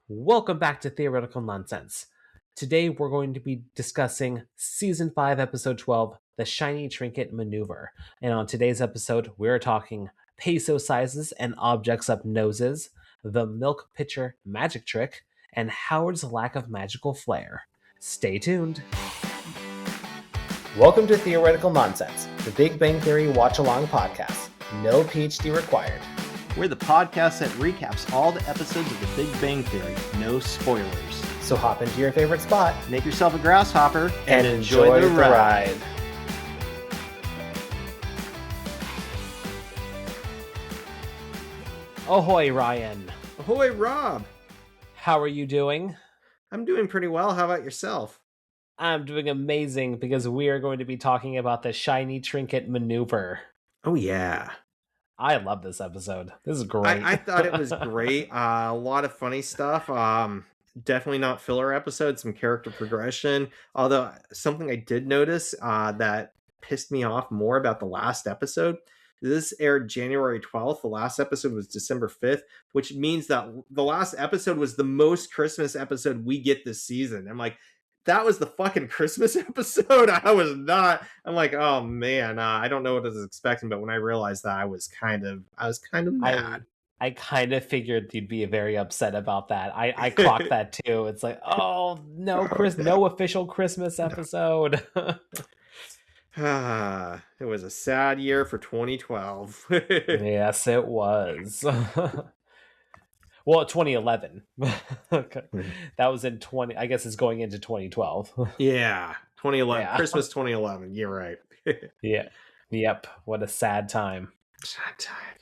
Welcome back to Theoretical Nonsense. Today we're going to be discussing Season 5, Episode 12, The Shiny Trinket Maneuver. And on today's episode, we're talking peso sizes and objects up noses, the milk pitcher magic trick, and Howard's lack of magical flair. Stay tuned. Welcome to Theoretical Nonsense, the Big Bang Theory watch-along podcast. No PhD required. We're the podcast that recaps all the episodes of The Big Bang Theory. No spoilers. So hop into your favorite spot Make yourself a grasshopper and enjoy the ride. Ahoy, Ryan. Ahoy, Rob. How are you doing? I'm doing pretty well. How about yourself? I'm doing amazing because we are going to be talking about the Shiny Trinket Maneuver. Oh, yeah. I love this episode. This is great. I thought it was great. A lot of funny stuff. Definitely not filler episodes, some character progression. Although something I did notice that pissed me off more about the last episode. This aired January 12th. The last episode was December 5th, which means that the last episode was the most Christmas episode we get this season. I'm like, that was the fucking Christmas episode. I'm like, oh man, I don't know what I was expecting, but when I realized that, I was kind of mad. I kind of figured you'd be very upset about that. I clocked that too. It's like, oh no, no official Christmas episode. It was a sad year for 2012. Yes, it was. Well, 2011. That was in 20. I guess it's going into 2012. Yeah, 2011. Yeah. Christmas 2011. You're right. Yeah. Yep. What a sad time. Sad time.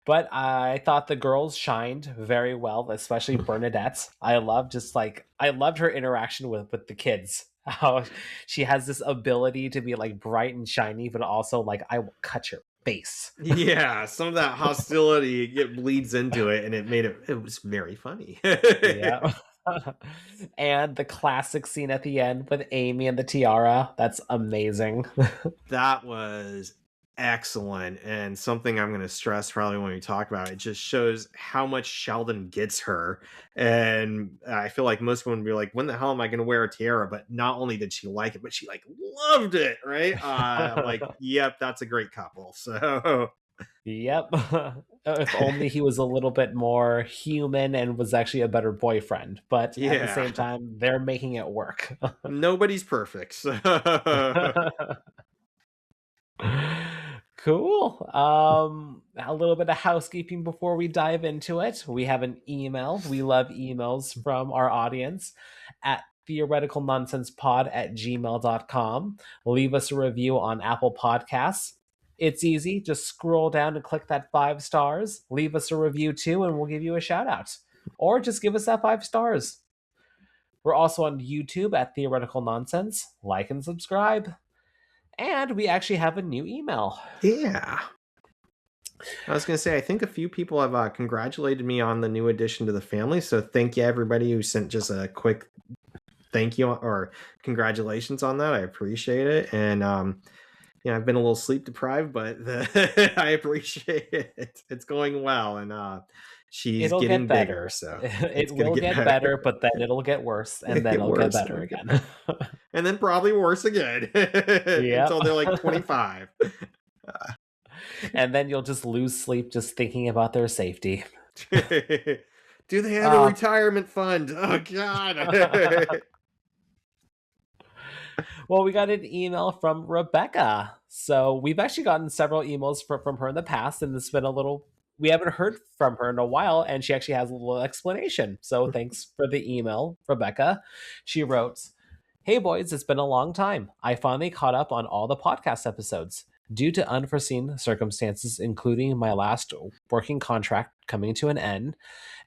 But I thought the girls shined very well, especially Bernadette. I loved her interaction with the kids. How she has this ability to be like bright and shiny, but also like, I will cut your face. Yeah, some of that hostility it bleeds into it, and it was very funny. Yeah. And the classic scene at the end with Amy and the tiara, that's amazing. That was excellent, and something I'm going to stress probably when we talk about it. It just shows how much Sheldon gets her, and I feel like most women would be like, when the hell am I going to wear a tiara? But not only did she like it, but she like loved it, right? Like, yep, that's a great couple. So Yep. If only he was a little bit more human and was actually a better boyfriend. But at the same time, they're making it work. Nobody's perfect. So. Cool. A little bit of housekeeping before we dive into it. We have an email. We love emails from our audience at theoreticalnonsensepod@gmail.com. Leave us a review on Apple Podcasts. It's easy. Just scroll down and click that 5 stars. Leave us a review too, and we'll give you a shout out. Or just give us that 5 stars. We're also on YouTube at Theoretical Nonsense. Like and subscribe. And we actually have a new email. Yeah. I was going to say, I think a few people have congratulated me on the new addition to the family. So thank you, everybody who sent just a quick thank you or congratulations on that. I appreciate it. And, I've been a little sleep deprived, but I appreciate it. It's going well. And it'll getting get better. Bigger. So it will get better, but then it'll get worse. And then it'll get better again. And then probably worse again. Until they're like 25. And then you'll just lose sleep just thinking about their safety. Do they have a retirement fund? Oh, God. Well, we got an email from Rebecca. So we've actually gotten several emails from her in the past, and it's been we haven't heard from her in a while, and she actually has a little explanation. So thanks for the email, Rebecca. She wrote, "Hey boys, it's been a long time. I finally caught up on all the podcast episodes. Due to unforeseen circumstances, including my last working contract coming to an end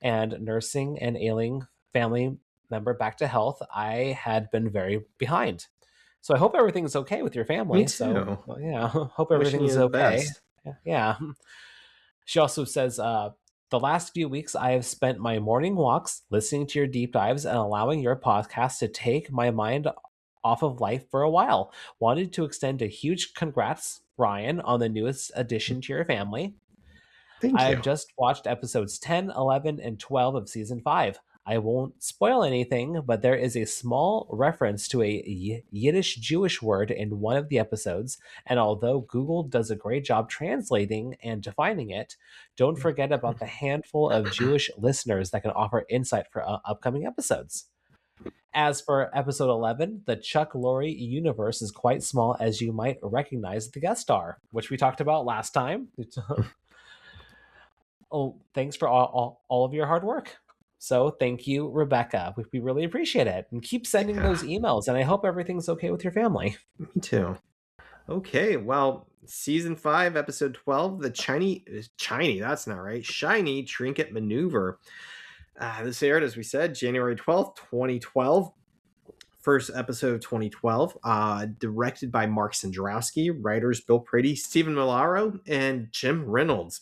and nursing an ailing family member back to health, I had been very behind. So I hope everything's okay with your family." Me too. So, yeah, hope everything's okay. Yeah. She also says, "The last few weeks I have spent my morning walks listening to your deep dives and allowing your podcast to take my mind off of life for a while. Wanted to extend a huge congrats, Ryan, on the newest addition to your family. Thank you. I've just watched episodes 10, 11, and 12 of season 5. I won't spoil anything, but there is a small reference to a Yiddish Jewish word in one of the episodes, and although Google does a great job translating and defining it, don't forget about the handful of Jewish listeners that can offer insight for upcoming episodes. As for episode 11, the Chuck Lorre universe is quite small, as you might recognize the guest star, which we talked about last time. Oh, thanks for all of your hard work. So thank you, Rebecca. We really appreciate it. And keep sending Yeah, those emails. And I hope everything's okay with your family. me too. Okay, well, season 5, episode 12, the Chinese, that's not right, Shiny Trinket Maneuver. This aired, as we said, January 12th, 2012. First episode of 2012, directed by Mark Sandrowski, writers Bill Prady, Stephen Milaro, and Jim Reynolds.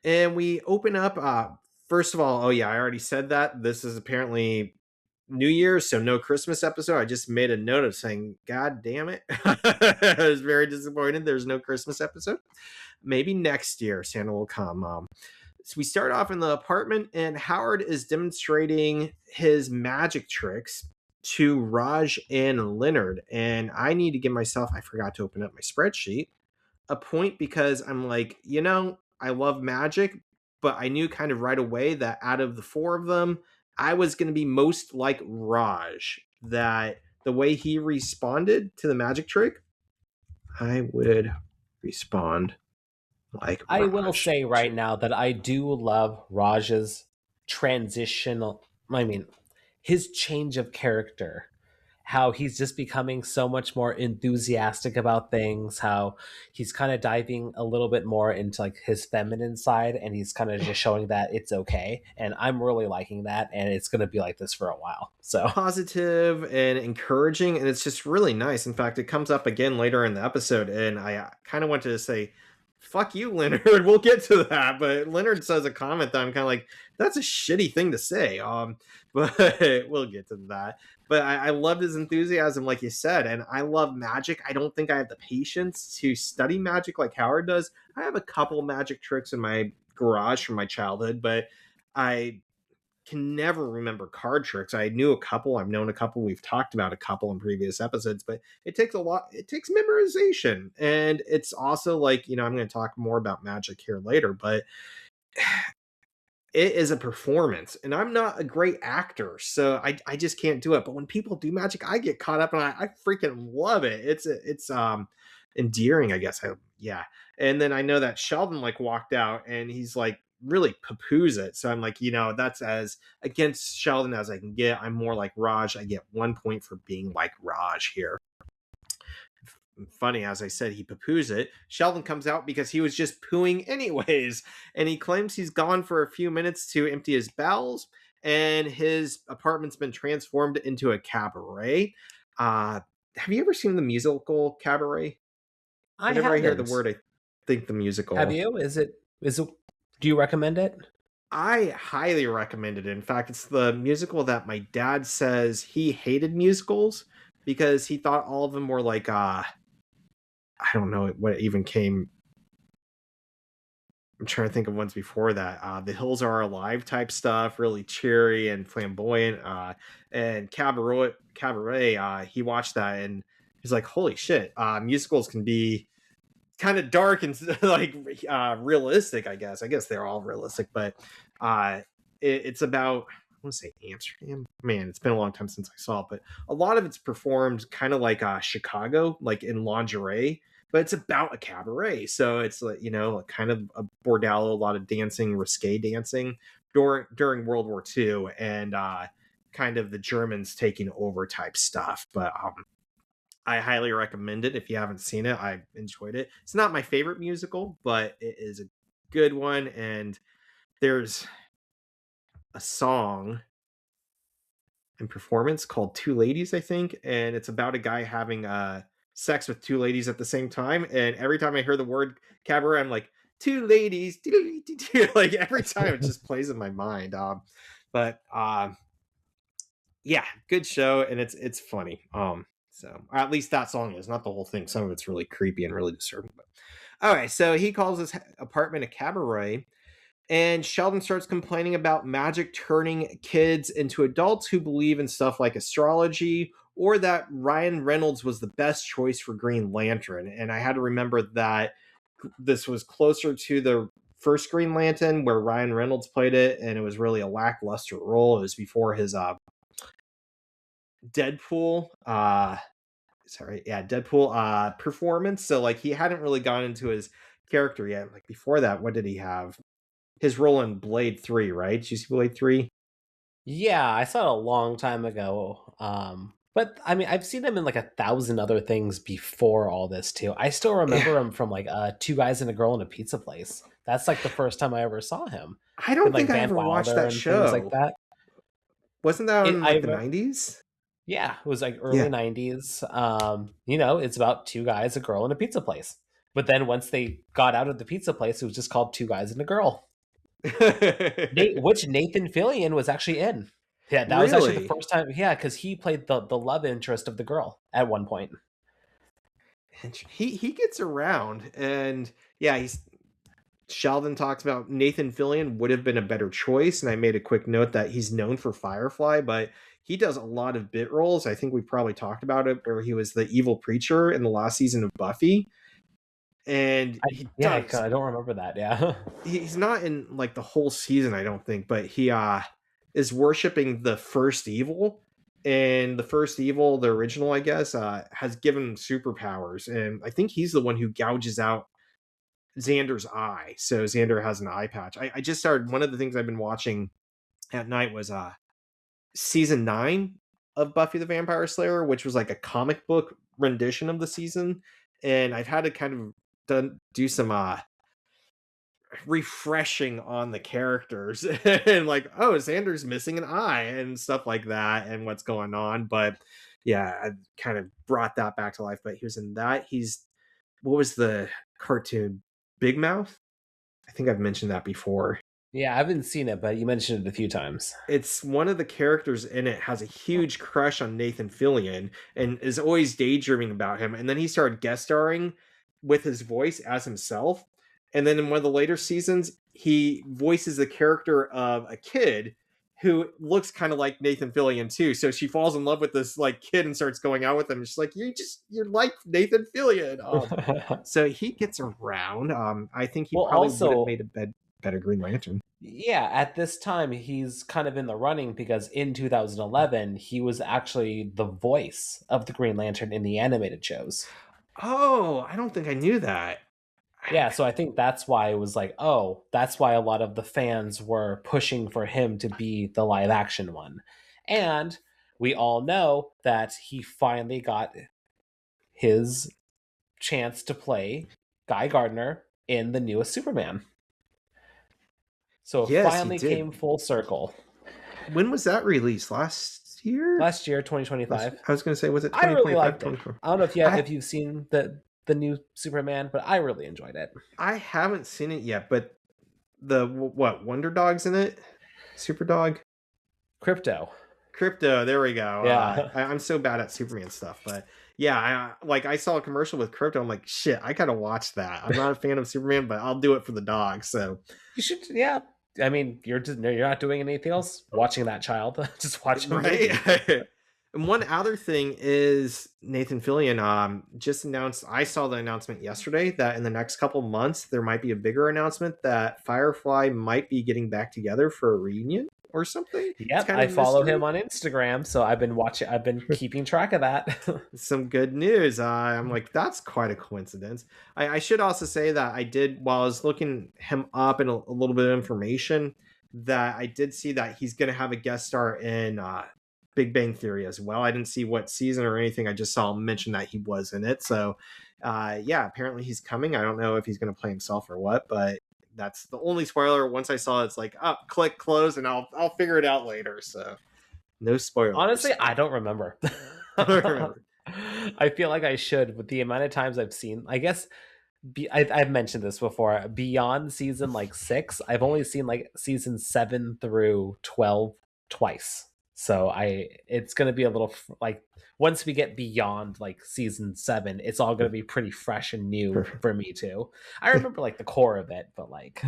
And we open up, first of all, oh yeah, I already said that. This is apparently New Year's, so no Christmas episode. I just made a note of saying, God damn it. I was very disappointed there's no Christmas episode. Maybe next year Santa will come. So we start off in the apartment, and Howard is demonstrating his magic tricks to Raj and Leonard. And I need to give myself, I forgot to open up my spreadsheet, a point because I'm like, I love magic, but I knew kind of right away that out of the four of them, I was going to be most like Raj. That the way he responded to the magic trick, I would respond like I will Raj say right too. now that I do love Raj's transitional, I mean, his change of character, how he's just becoming so much more enthusiastic about things, how he's kind of diving a little bit more into like his feminine side, and he's kind of just showing that it's okay. And I'm really liking that, and it's going to be like this for a while. So Positive and encouraging, and it's just really nice. In fact, it comes up again later in the episode, and I kind of want to say, fuck you, Leonard. We'll get to that, but Leonard says a comment that I'm kind of like, that's a shitty thing to say. But we'll get to that. But I loved his enthusiasm, like you said, and I love magic. I don't think I have the patience to study magic like Howard does. I have a couple magic tricks in my garage from my childhood, but I can never remember card tricks. I knew a couple, I've known a couple, we've talked about a couple in previous episodes, but it takes a lot, it takes memorization. And it's also like, I'm going to talk more about magic here later, but it is a performance, and I'm not a great actor, so I just can't do it. But when people do magic, I get caught up, and I freaking love it. It's endearing, I guess. Yeah. And then I know that Sheldon like walked out, and he's like really poo-poos it. So I'm like, that's as against Sheldon as I can get. I'm more like Raj. I get 1 point for being like Raj here. Funny, as I said, he poo-poos it. Sheldon comes out because he was just pooing anyways, and he claims he's gone for a few minutes to empty his bowels, and his apartment's been transformed into a cabaret. Have you ever seen the musical Cabaret? I Whenever I hear the haven't. word, I think the Have musical. you? Is it, do you recommend it? I highly recommend it. In fact, it's the musical that my dad says he hated musicals because he thought all of them were like I don't know what even came. I'm trying to think of ones before that. The Hills Are Alive type stuff, really cheery and flamboyant. And Cabaret, he watched that and he's like, "Holy shit! Musicals can be kind of dark and like realistic. I guess. I guess they're all realistic, but it's about. I want to say Amsterdam. Man, it's been a long time since I saw it, but a lot of it's performed kind of like Chicago, like in lingerie, but it's about a cabaret. So it's like, kind of a bordello, a lot of dancing, risque dancing during World War II, and kind of the Germans taking over type stuff. But I highly recommend it if you haven't seen it. I enjoyed it. It's not my favorite musical, but it is a good one. And there's a song and performance called Two Ladies, I think, and it's about a guy having sex with two ladies at the same time. And every time I hear the word cabaret, I'm like, two ladies, like every time it just plays in my mind. But yeah, good show, and it's funny. So at least that song is not the whole thing. Some of it's really creepy and really disturbing. But all right, so he calls his apartment a cabaret, And Sheldon starts complaining about magic turning kids into adults who believe in stuff like astrology, or that Ryan Reynolds was the best choice for Green Lantern. And I had to remember that this was closer to the first Green Lantern where Ryan Reynolds played it, and it was really a lackluster role. It was before his Deadpool Deadpool performance. So like he hadn't really gone into his character yet. Like before that, what did he have? His role in Blade 3, right? Did you see Blade 3? Yeah, I saw it a long time ago. But I mean, I've seen him in like 1,000 other things before all this too. I still Yeah. remember him from like Two Guys and a Girl in a Pizza Place. That's like the first time I ever saw him. I With don't like think I Van ever watched Wilder that and things like show. that. Wasn't that It in I like the 90s? Yeah, it was like early Yeah. 90s. It's about two guys, a girl, and a pizza place. But then once they got out of the pizza place, it was just called Two Guys and a Girl. Which Nathan Fillion was actually in. Yeah, that was actually the Really? first time. Yeah, because he played the love interest of the girl at one point. He gets around, and yeah, he's Sheldon talks about Nathan Fillion would have been a better choice, and I made a quick note that he's known for Firefly, but he does a lot of bit roles. I think we probably talked about it, where he was the evil preacher in the last season of Buffy, and he does. I don't remember that. Yeah. He's not in like the whole season, I don't think, but he is worshiping the first evil. And the first evil, the original, I guess, has given him superpowers. And I think he's the one who gouges out Xander's eye. So Xander has an eye patch. I just started, one of the things I've been watching at night was season 9 of Buffy the Vampire Slayer, which was like a comic book rendition of the season. And I've had to kind of do some refreshing on the characters and like, oh, Xander's missing an eye and stuff like that and what's going on. But yeah, I kind of brought that back to life. But he was in that. He's What was the cartoon? Big Mouth? I think I've mentioned that before. Yeah, I haven't seen it, but you mentioned it a few times. It's one of the characters in it has a huge crush on Nathan Fillion and is always daydreaming about him. And then he started guest starring with his voice as himself. And then in one of the later seasons, he voices the character of a kid who looks kind of like Nathan Fillion too. So she falls in love with this like kid and starts going out with him. She's like, you're like Nathan Fillion. So he gets around. I think he Well, probably would have also, made a better Green Lantern. yeah, at this time, he's kind of in the running because in 2011, he was actually the voice of the Green Lantern in the animated shows. Oh, I don't think I knew that. Yeah, so I think that's why it was like, oh, that's why a lot of the fans were pushing for him to be the live action one. And we all know that he finally got his chance to play Guy Gardner in the newest Superman. So it Yes, he finally did. came full circle. When was that released? Last year? Last year, 2025. I was going to say, was it I really 2025, liked it. 2024? I don't know if I if you've seen the new Superman, but I really enjoyed it. I haven't seen it yet, but what, Wonder Dog's in it? Super Dog? Crypto. Crypto, there we go. Yeah. I'm so bad at Superman stuff, but yeah, I saw a commercial with Crypto. I'm like, shit, I gotta watch that. I'm not a fan of Superman, but I'll do it for the dog. So You should, yeah. I mean, you're not doing anything else. Watching that child, just watch him right. movie. And one other thing is Nathan Fillion just announced. I saw the announcement yesterday that in the next couple months there might be a bigger announcement that Firefly might be getting back together for a reunion or something. It's Yep, kind I of a follow mystery. him on Instagram, so I've been watching. I've been keeping track of that. Some good news. I'm like, that's quite a coincidence. I should also say that I did, while I was looking him up and a little bit of information, that I did see that he's going to have a guest star in Big Bang Theory as well. I didn't see what season or anything. I just saw him mention that he was in it. So, yeah, apparently he's coming. I don't know if he's going to play himself or what, but that's the only spoiler. Once I saw it, it's like, oh, click close, and I'll figure it out later. So, no spoilers. Honestly, I don't remember. I don't remember. I feel like I should with the amount of times I've seen. I guess I've mentioned this before. Beyond season like 6, I've only seen like season 7 through 12 twice. So it's gonna be a little like once we get beyond like season 7, it's all gonna be pretty fresh and new Perfect. for me too. I remember like the core of it, but like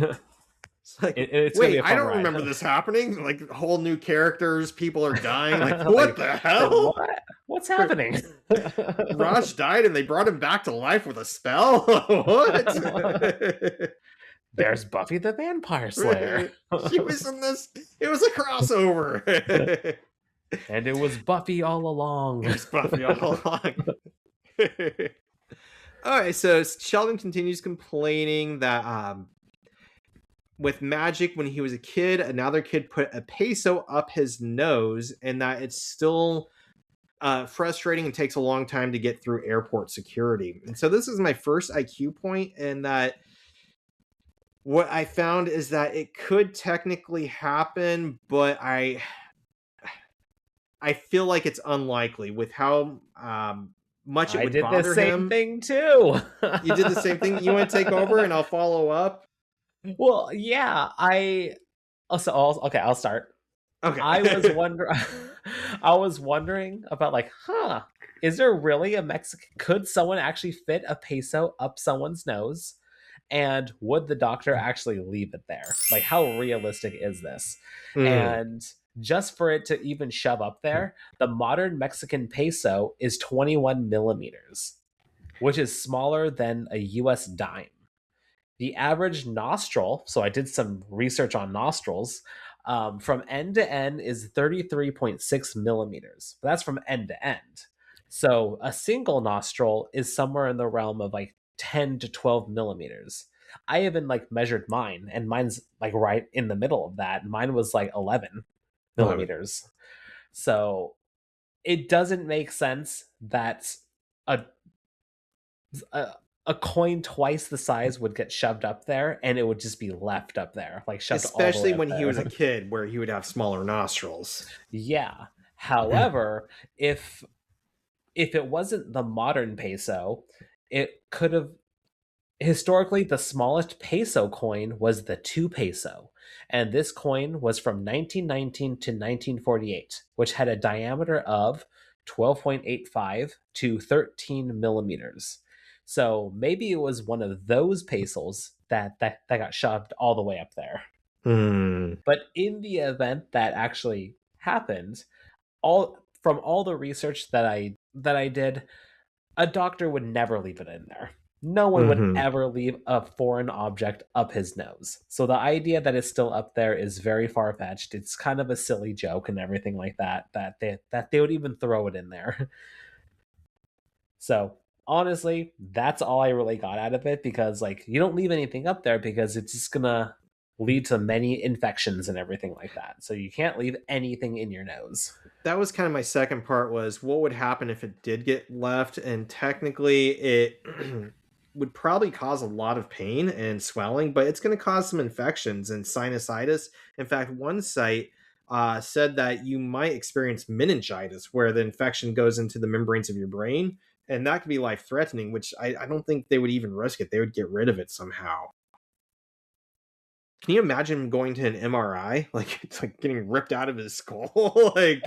It's like, It's gonna be wait, a I fun don't ride. remember this happening. Like whole new characters, people are dying. Like what like, the like hell? what? What's happening? Raj died and they brought him back to life with a spell. What? There's Buffy the Vampire Slayer. She was in this. It was a crossover. And it was Buffy all along. It was Buffy all along. All right, so Sheldon continues complaining that with magic when he was a kid, another kid put a peso up his nose, and that it's still frustrating and takes a long time to get through airport security. And so this is my first IQ point, and that what I found is that it could technically happen, but I feel like it's unlikely with how much it I would did the bother same him. thing too. You did the same thing. You want to take over, and I'll follow up. Well, yeah, okay, I'll start. Okay. I was wondering I was wondering about like, is there really a Mexican could someone actually fit a peso up someone's nose? And would the doctor actually leave it there? Like, how realistic is this? Mm. And just for it to even shove up there, the modern Mexican peso is 21 millimeters, which is smaller than a US dime. The average nostril, so I did some research on nostrils, from end to end is 33.6 millimeters. But that's from end to end. So a single nostril is somewhere in the realm of like 10 to 12 millimeters. I even like measured mine, and mine's like right in the middle of that. Mine was like 11 Love it. millimeters. So it doesn't make sense that a a coin twice the size would get shoved up there, and it would just be left up there, like shoved all the Especially way up when he was a there. kid, where he would have smaller nostrils. Yeah. However, if it wasn't the modern peso, it could have historically the smallest peso coin was the 2 peso, and this coin was from 1919 to 1948, which had a diameter of 12.85 to 13 millimeters. So maybe it was one of those pesos that got shoved all the way up there. Hmm. But in the event that actually happened, all the research that I did, a doctor would never leave it in there. No one would Mm-hmm. ever leave a foreign object up his nose. So the idea that it's still up there is very far fetched. It's kind of a silly joke and everything like that. That they would even throw it in there. So honestly, that's all I really got out of it, because like you don't leave anything up there because it's just gonna lead to many infections and everything like that. So you can't leave anything in your nose. That was kind of my second part, was what would happen if it did get left, and technically it would probably cause a lot of pain and swelling, but it's going to cause some infections and sinusitis. In fact, one site said that you might experience meningitis, where the infection goes into the membranes of your brain, and that could be life threatening, which I don't think they would even risk it. They would get rid of it somehow. Can you imagine going to an MRI? Like it's like getting ripped out of his skull. Like,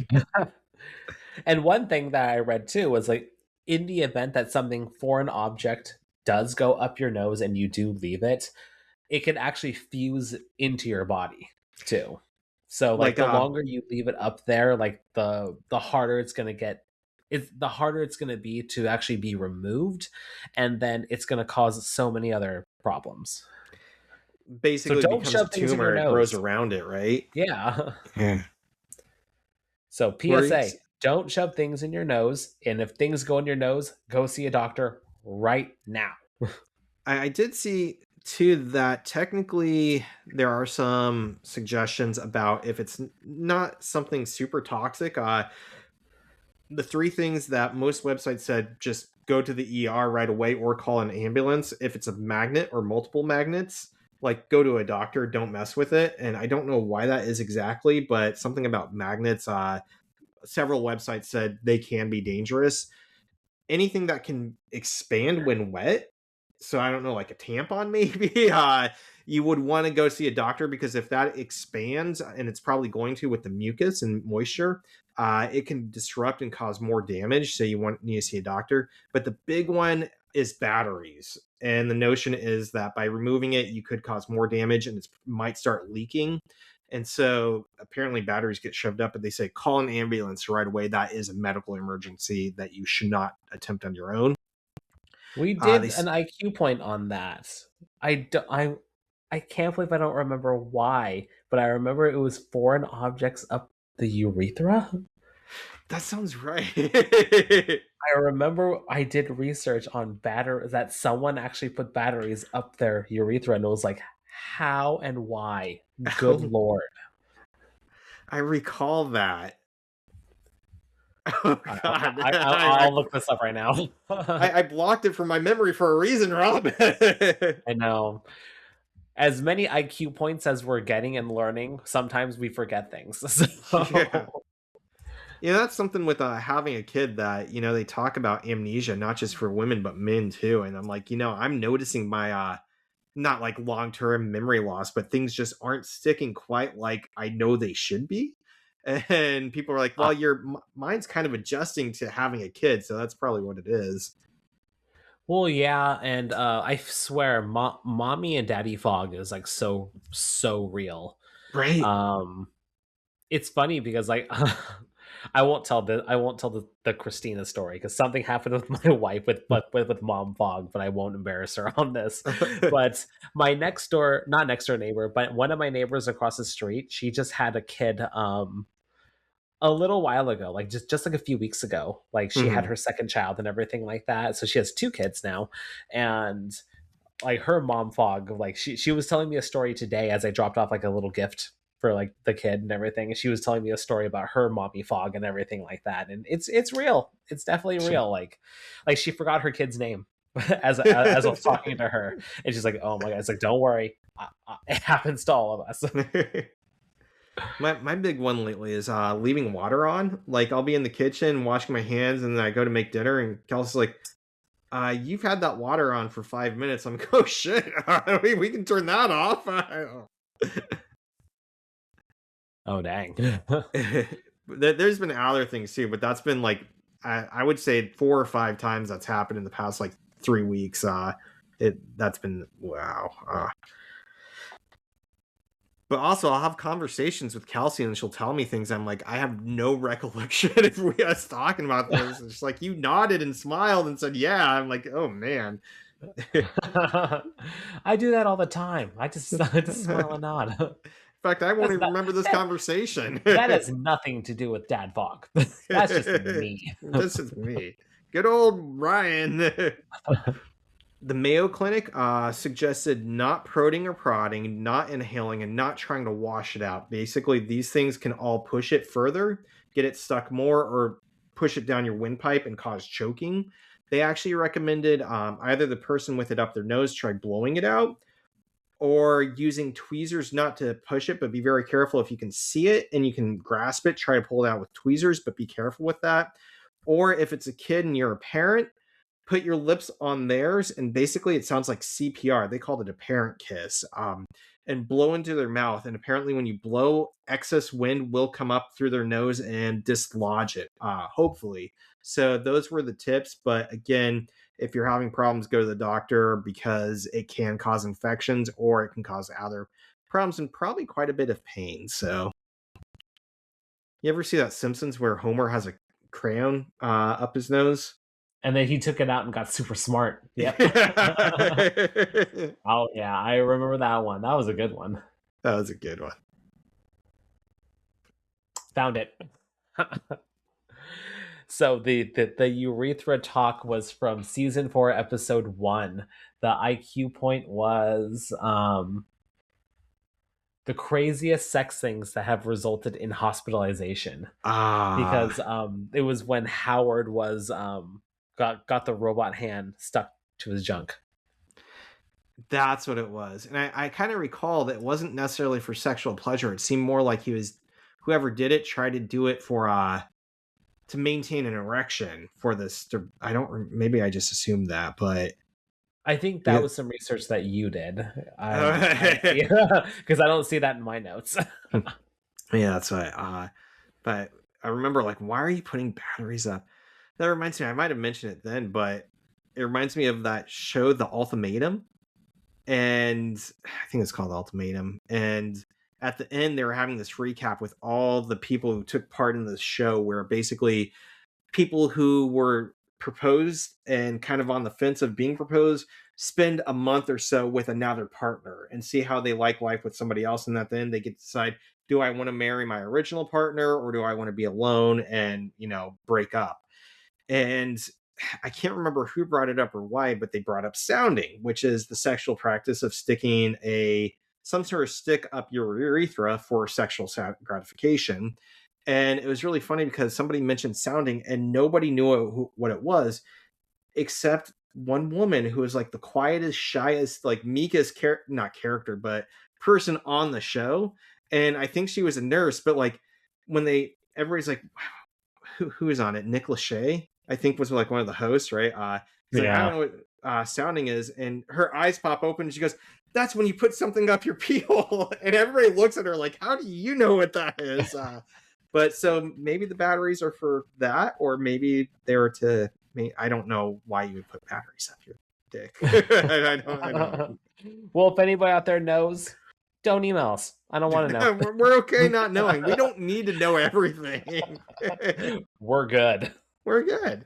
And one thing that I read too was like, in the event that something foreign object does go up your nose and you do leave it, it can actually fuse into your body too. So like like the longer you leave it up there, like the harder it's gonna get. It's the harder it's gonna be to actually be removed, and then it's gonna cause so many other problems. So basically don't becomes a shove things in your tumor. It grows nose. around it, right? Yeah. Yeah. So Worries. PSA, don't shove things in your nose. And if things go in your nose, go see a doctor right now. I did see too that technically there are some suggestions about if it's not something super toxic. The three things that most websites said, just go to the ER right away or call an ambulance. If it's a magnet or multiple magnets, like go to a doctor, don't mess with it. And I don't know why that is exactly, but something about magnets, several websites said they can be dangerous. Anything that can expand when wet, so I don't know, like a tampon maybe, you would want to go see a doctor, because if that expands, and it's probably going to with the mucus and moisture, it can disrupt and cause more damage. So need to see a doctor. But the big one, is batteries. And the notion is that by removing it, you could cause more damage and it might start leaking. And so apparently batteries get shoved up, and they say call an ambulance right away. That is a medical emergency that you should not attempt on your own. We They did an IQ point on that. I, do, I can't believe I don't remember why, but I remember it was foreign objects up the urethra. that sounds right. I remember I did research on batteries that someone actually put batteries up their urethra, and it was like, how and why? Good Oh, lord! I recall that. Oh God, I'll look this up right now. I blocked it from my memory for a reason, Rob. I know. As many IQ points as we're getting and learning, sometimes we forget things. Yeah. So, Yeah, that's something with having a kid that, they talk about amnesia, not just for women, but men too. And I'm like, I'm noticing my, not like long term memory loss, but things just aren't sticking quite like I know they should be. And people are like, uh, well, your mind's kind of adjusting to having a kid. So that's probably what it is. well, yeah, and I swear, mommy and daddy fog is like so real. Right. Um, it's funny because like I won't tell the Christina story because something happened with my wife with mom fog, but I won't embarrass her on this. But my next door, not next door neighbor, but one of my neighbors across the street, she just had a kid a little while ago, like just like a few weeks ago. Like she had Mhm. her second child and everything like that. So she has two kids now. And like her mom fog, like she was telling me a story today as I dropped off like a little gift for like the kid and everything, and she was telling me a story about her mommy fog and everything like that, and it's real. It's definitely real. Like she forgot her kid's name as I was talking to her, and she's like, oh my god. It's like, don't worry, it happens to all of us. My big one lately is leaving water on. Like I'll be in the kitchen washing my hands, and then I go to make dinner, and Kelsey's like, you've had that water on for 5 minutes. I'm like, oh shit, we can turn that off. Oh dang. There's been other things too, but that's been like I would say 4 or 5 times that's happened in the past like 3 weeks. That's been wow. But also, I'll have conversations with Kelsey, and she'll tell me things. I'm like, I have no recollection if we was talking about this. It's just like you nodded and smiled and said, "Yeah." I'm like, oh man. I do that all the time. I just In smile and nod. fact, I won't That's even not, remember this that, conversation. that has nothing to do with dad fog. That's just me. This is me. Good old Ryan. The Mayo Clinic suggested not prodding or prodding, not inhaling, and not trying to wash it out. Basically, these things can all push it further, get it stuck more, or push it down your windpipe and cause choking. They actually recommended either the person with it up their nose try blowing it out, or using tweezers, not to push it, but be very careful. If you can see it and you can grasp it, try to pull it out with tweezers, but be careful with that. Or if it's a kid and you're a parent, put your lips on theirs, and basically it sounds like CPR. They called it a parent kiss. And blow into their mouth. And apparently, when you blow, excess wind will come up through their nose and dislodge it, hopefully. So, those were the tips. But again, if you're having problems, go to the doctor because it can cause infections or it can cause other problems and probably quite a bit of pain. So, you ever see that Simpsons where Homer has a crayon up his nose? And then he took it out and got super smart. Yep. That Oh yeah, I remember that one. That was a good one. was a good one. Found it. So the urethra talk was from season 4, episode 1. The IQ point was the craziest sex things that have resulted in hospitalization. Because it was when Howard was got the robot hand stuck to his junk. That's what it was. And I kind of recall that it wasn't necessarily for sexual pleasure. It seemed more like whoever did it tried to do it for to maintain an erection for this. I don't, maybe I just assumed that, but I think that yeah. was some research that you did. Because I don't see that in my notes. Yeah, that's right. But I remember like, why are you putting batteries up? That reminds me, I might have mentioned it then, but it reminds me of that show, The Ultimatum, and I think it's called Ultimatum. And at the end, they were having this recap with all the people who took part in the show, where basically people who were proposed and kind of on the fence of being proposed spend a month or so with another partner and see how they like life with somebody else. And at the end, they get to decide, do I want to marry my original partner, or do I want to be alone and, break up? And I can't remember who brought it up or why, but they brought up sounding, which is the sexual practice of sticking some sort of stick up your urethra for sexual gratification. And it was really funny because somebody mentioned sounding and nobody knew what it was, except one woman who was like the quietest, shyest, like meekest not character, but person on the show. And I think she was a nurse, but like when everybody's like, who is on it? Nick Lachey, I think, was like one of the hosts, right? He's like, I don't know what sounding is. And her eyes pop open and she goes, that's when you put something up your pee hole. And everybody looks at her like, how do you know what that is? But so maybe the batteries are for that, or maybe they're I don't know why you would put batteries up your dick. I don't. Well, if anybody out there knows, don't email us. I don't want to know. We're okay not knowing. We don't need to know everything. We're good. We're good.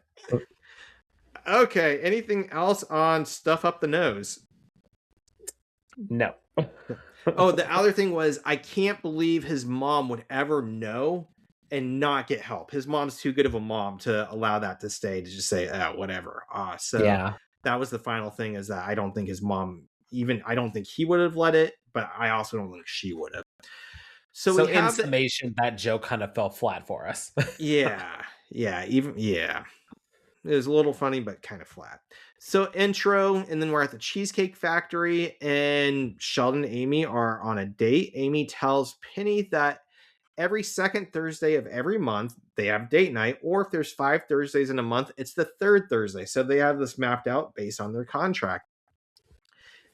Okay. Anything else on stuff up the nose? No. Oh, the other thing was, I can't believe his mom would ever know and not get help. His mom's too good of a mom to allow that to stay, to just say, whatever. So yeah, that was the final thing, is that I don't think his mom, I don't think he would have let it, but I also don't think she would have. So in summation, that joke kind of fell flat for us. Yeah. It was a little funny, but kind of flat. So intro, and then we're at the Cheesecake Factory, and Sheldon and Amy are on a date. Amy tells Penny that every second Thursday of every month, they have date night, or if there's 5 Thursdays in a month, it's the third Thursday. So they have this mapped out based on their contract.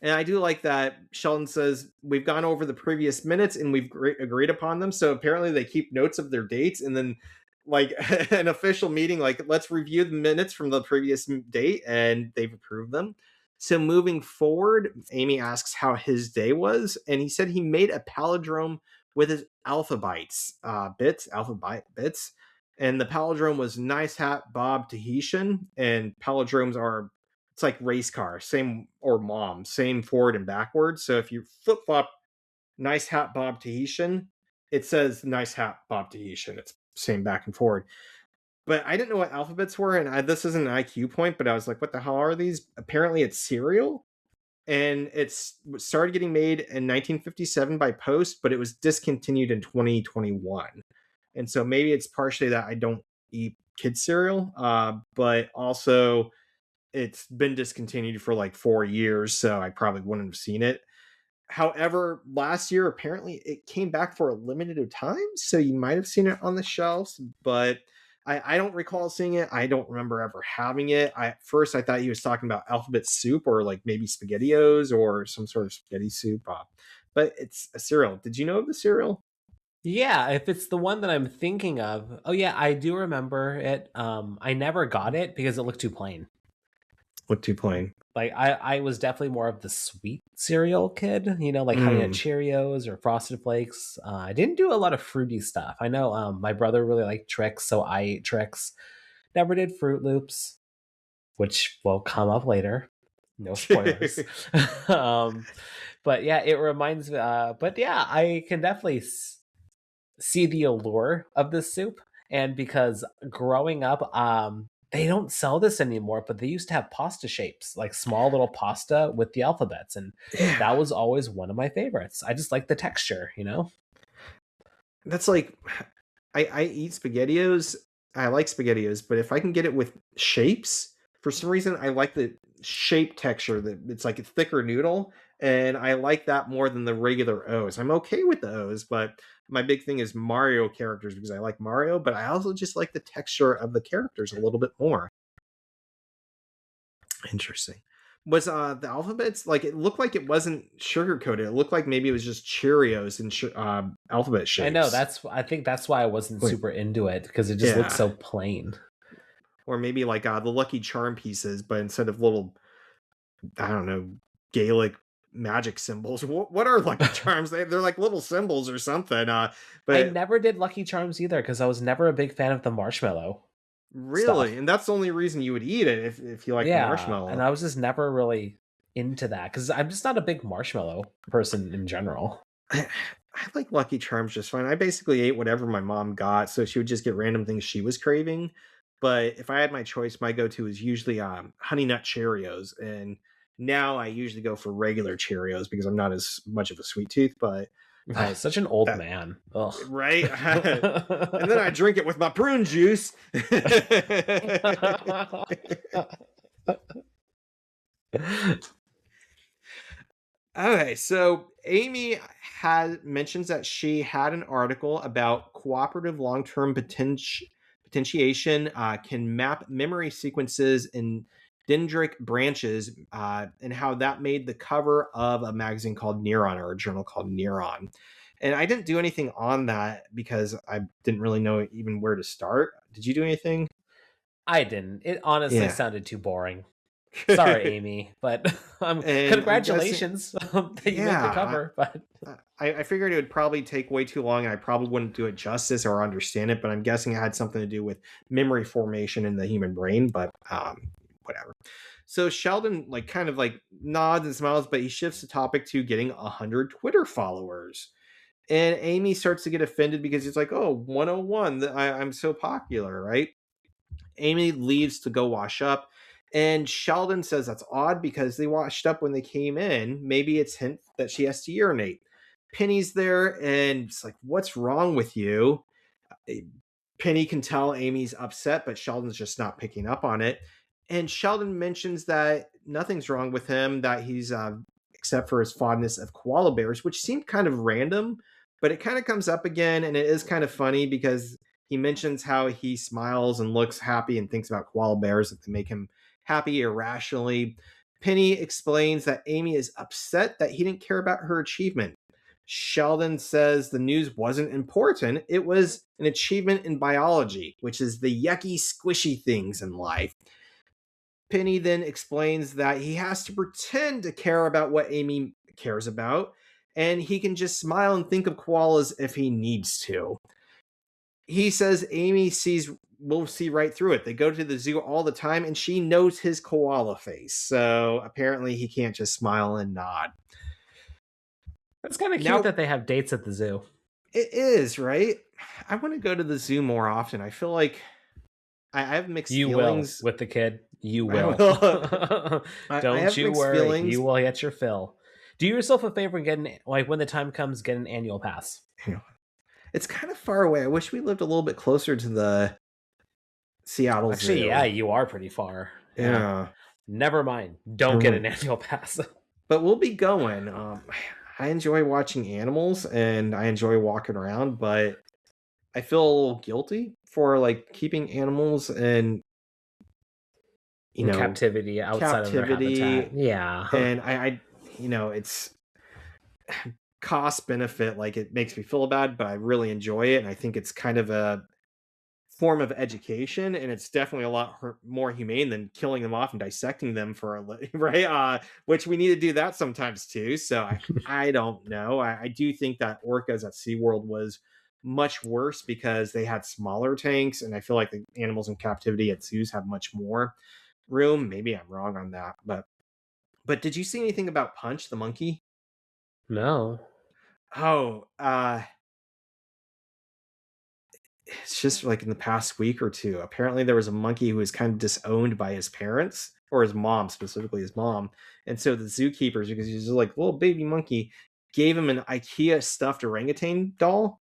And I do like that Sheldon says, we've gone over the previous minutes and we've agreed upon them. So apparently they keep notes of their dates, and then like an official meeting, like, let's review the minutes from the previous date, and they've approved them. So moving forward, Amy asks how his day was, and he said he made a palindrome with his alphabets, bits. And the palindrome was nice hat, Bob, Tahitian. And palindromes are, it's like race car, same, or mom, same forward and backwards. So if you flip flop nice hat, Bob, Tahitian, it says nice hat, Bob, Tahitian. It's same back and forward. But I didn't know what alphabets were, and this isn't an IQ point, but I was like, what the hell are these? Apparently it's cereal, and it started getting made in 1957 by Post, but it was discontinued in 2021. And so maybe it's partially that I don't eat kids cereal, but also it's been discontinued for like 4 years, so I probably wouldn't have seen it. However, last year, apparently it came back for a limited time, so you might have seen it on the shelves, but I don't recall seeing it. I don't remember ever having it. At first, I thought he was talking about alphabet soup, or like maybe SpaghettiOs or some sort of spaghetti soup, but it's a cereal. Did you know of the cereal? Yeah, if it's the one that I'm thinking of. Oh yeah, I do remember it. I never got it because it looked too plain. Looked too plain. Like I was definitely more of the sweet cereal kid, like Honey Nut Cheerios or Frosted Flakes. I didn't do a lot of fruity stuff. I know my brother really liked Trix, so I ate Trix. Never did Fruit Loops, which will come up later. No spoilers. But yeah, it reminds me. But yeah, I can definitely see the allure of this soup, and because growing up, they don't sell this anymore, but they used to have pasta shapes, like small little pasta with the alphabets, and that was always one of my favorites. I just like the texture, That's like, I eat SpaghettiOs. I like SpaghettiOs, but if I can get it with shapes, for some reason, I like the shape texture. That it's like a thicker noodle, and I like that more than the regular O's. I'm okay with the O's, but my big thing is Mario characters, because I like Mario, but I also just like the texture of the characters a little bit more. Interesting. Was the alphabets, like, it looked like it wasn't sugar coated? It looked like maybe it was just Cheerios and alphabet shapes. I know, I think that's why I wasn't super into it, because it just looked so plain. or maybe like the Lucky Charm pieces, but instead of little, I don't know, Gaelic magic symbols. What are Lucky Charms? They're like little symbols or something. I But never did Lucky Charms either because I was never a big fan of the marshmallow really, stuff. and that's the only reason you would eat it if you like the Yeah, and marshmallow. I was just never really into that because I'm just not a big marshmallow person in general. I like Lucky Charms just fine. I basically ate whatever my mom got, so she would just get random things she was craving. But if I had my choice, my go-to is usually Honey Nut Cheerios, and now I usually go for regular Cheerios because I'm not as much of a sweet tooth. But uh, Such an old that man. Ugh. right, and then I drink it with my prune juice. Okay, so Amy had mentions that she had an article about cooperative long-term potentiation can map memory sequences in dendritic branches, and how that made the cover of a magazine called Neuron, or a journal called Neuron. And I didn't do anything on that because I didn't really know even where to start. Did you do anything? I didn't. It honestly Yeah. sounded too boring. Sorry, Amy, but And I'm guessing, congratulations that you made the yeah, cover. But I figured it would probably take way too long, and I probably wouldn't do it justice or understand it, but I'm guessing it had something to do with memory formation in the human brain, but whatever. So Sheldon like kind of like nods and smiles, but he shifts the topic to getting 100 Twitter followers. And Amy starts to get offended because he's like, oh, 101, I'm so popular, right? Amy leaves to go wash up. And Sheldon says that's odd because they washed up when they came in. Maybe it's hint that she has to urinate. Penny's there and it's like, what's wrong with you? Penny can tell Amy's upset, but Sheldon's just not picking up on it. And Sheldon mentions that nothing's wrong with him, that he's, except for his fondness of koala bears, which seemed kind of random, but it kind of comes up again. And it is kind of funny because he mentions how he smiles and looks happy and thinks about koala bears that make him happy irrationally. Penny explains that Amy is upset that he didn't care about her achievement. Sheldon says the news wasn't important. It was an achievement in biology, which is the yucky, squishy things in life. Penny then explains that he has to pretend to care about what Amy cares about, and he can just smile and think of koalas if he needs to. He says Amy will see right through it. They go to the zoo all the time, and she knows his koala face. So apparently, he can't just smile and nod. it's kind of cute Now, that they have dates at the zoo. it is, right? I want to go to the zoo more often. I feel like I have mixed You will feelings. with the kid. You I will. will. I Don't have you mixed worry. You feelings. will get your fill. Do yourself a favor and get like when the time comes, get an annual pass. It's kind of far away. I wish we lived a little bit closer to the Seattle Actually, yeah, Zoo. you are pretty far. Yeah. Yeah. Never mind. Don't get an annual pass. But we'll be going. I enjoy watching animals and I enjoy walking around, but I feel a little guilty for like keeping animals and you In know captivity outside of their habitat. captivity. Yeah. And it's cost benefit. Like it makes me feel bad, but I really enjoy it, and I think it's kind of a form of education, and it's definitely a lot more humane than killing them off and dissecting them for right, which we need to do that sometimes too. So I don't know. I do think that orcas at SeaWorld was much worse because they had smaller tanks, and I feel like the animals in captivity at zoos have much more room. Maybe I'm wrong on that, but did you see anything about Punch the monkey? No. Oh, it's just like in the past week or two. Apparently, there was a monkey who was kind of disowned by his parents, or his mom, specifically his mom. And so the zookeepers, because he's just like a little baby monkey, gave him an IKEA stuffed orangutan doll,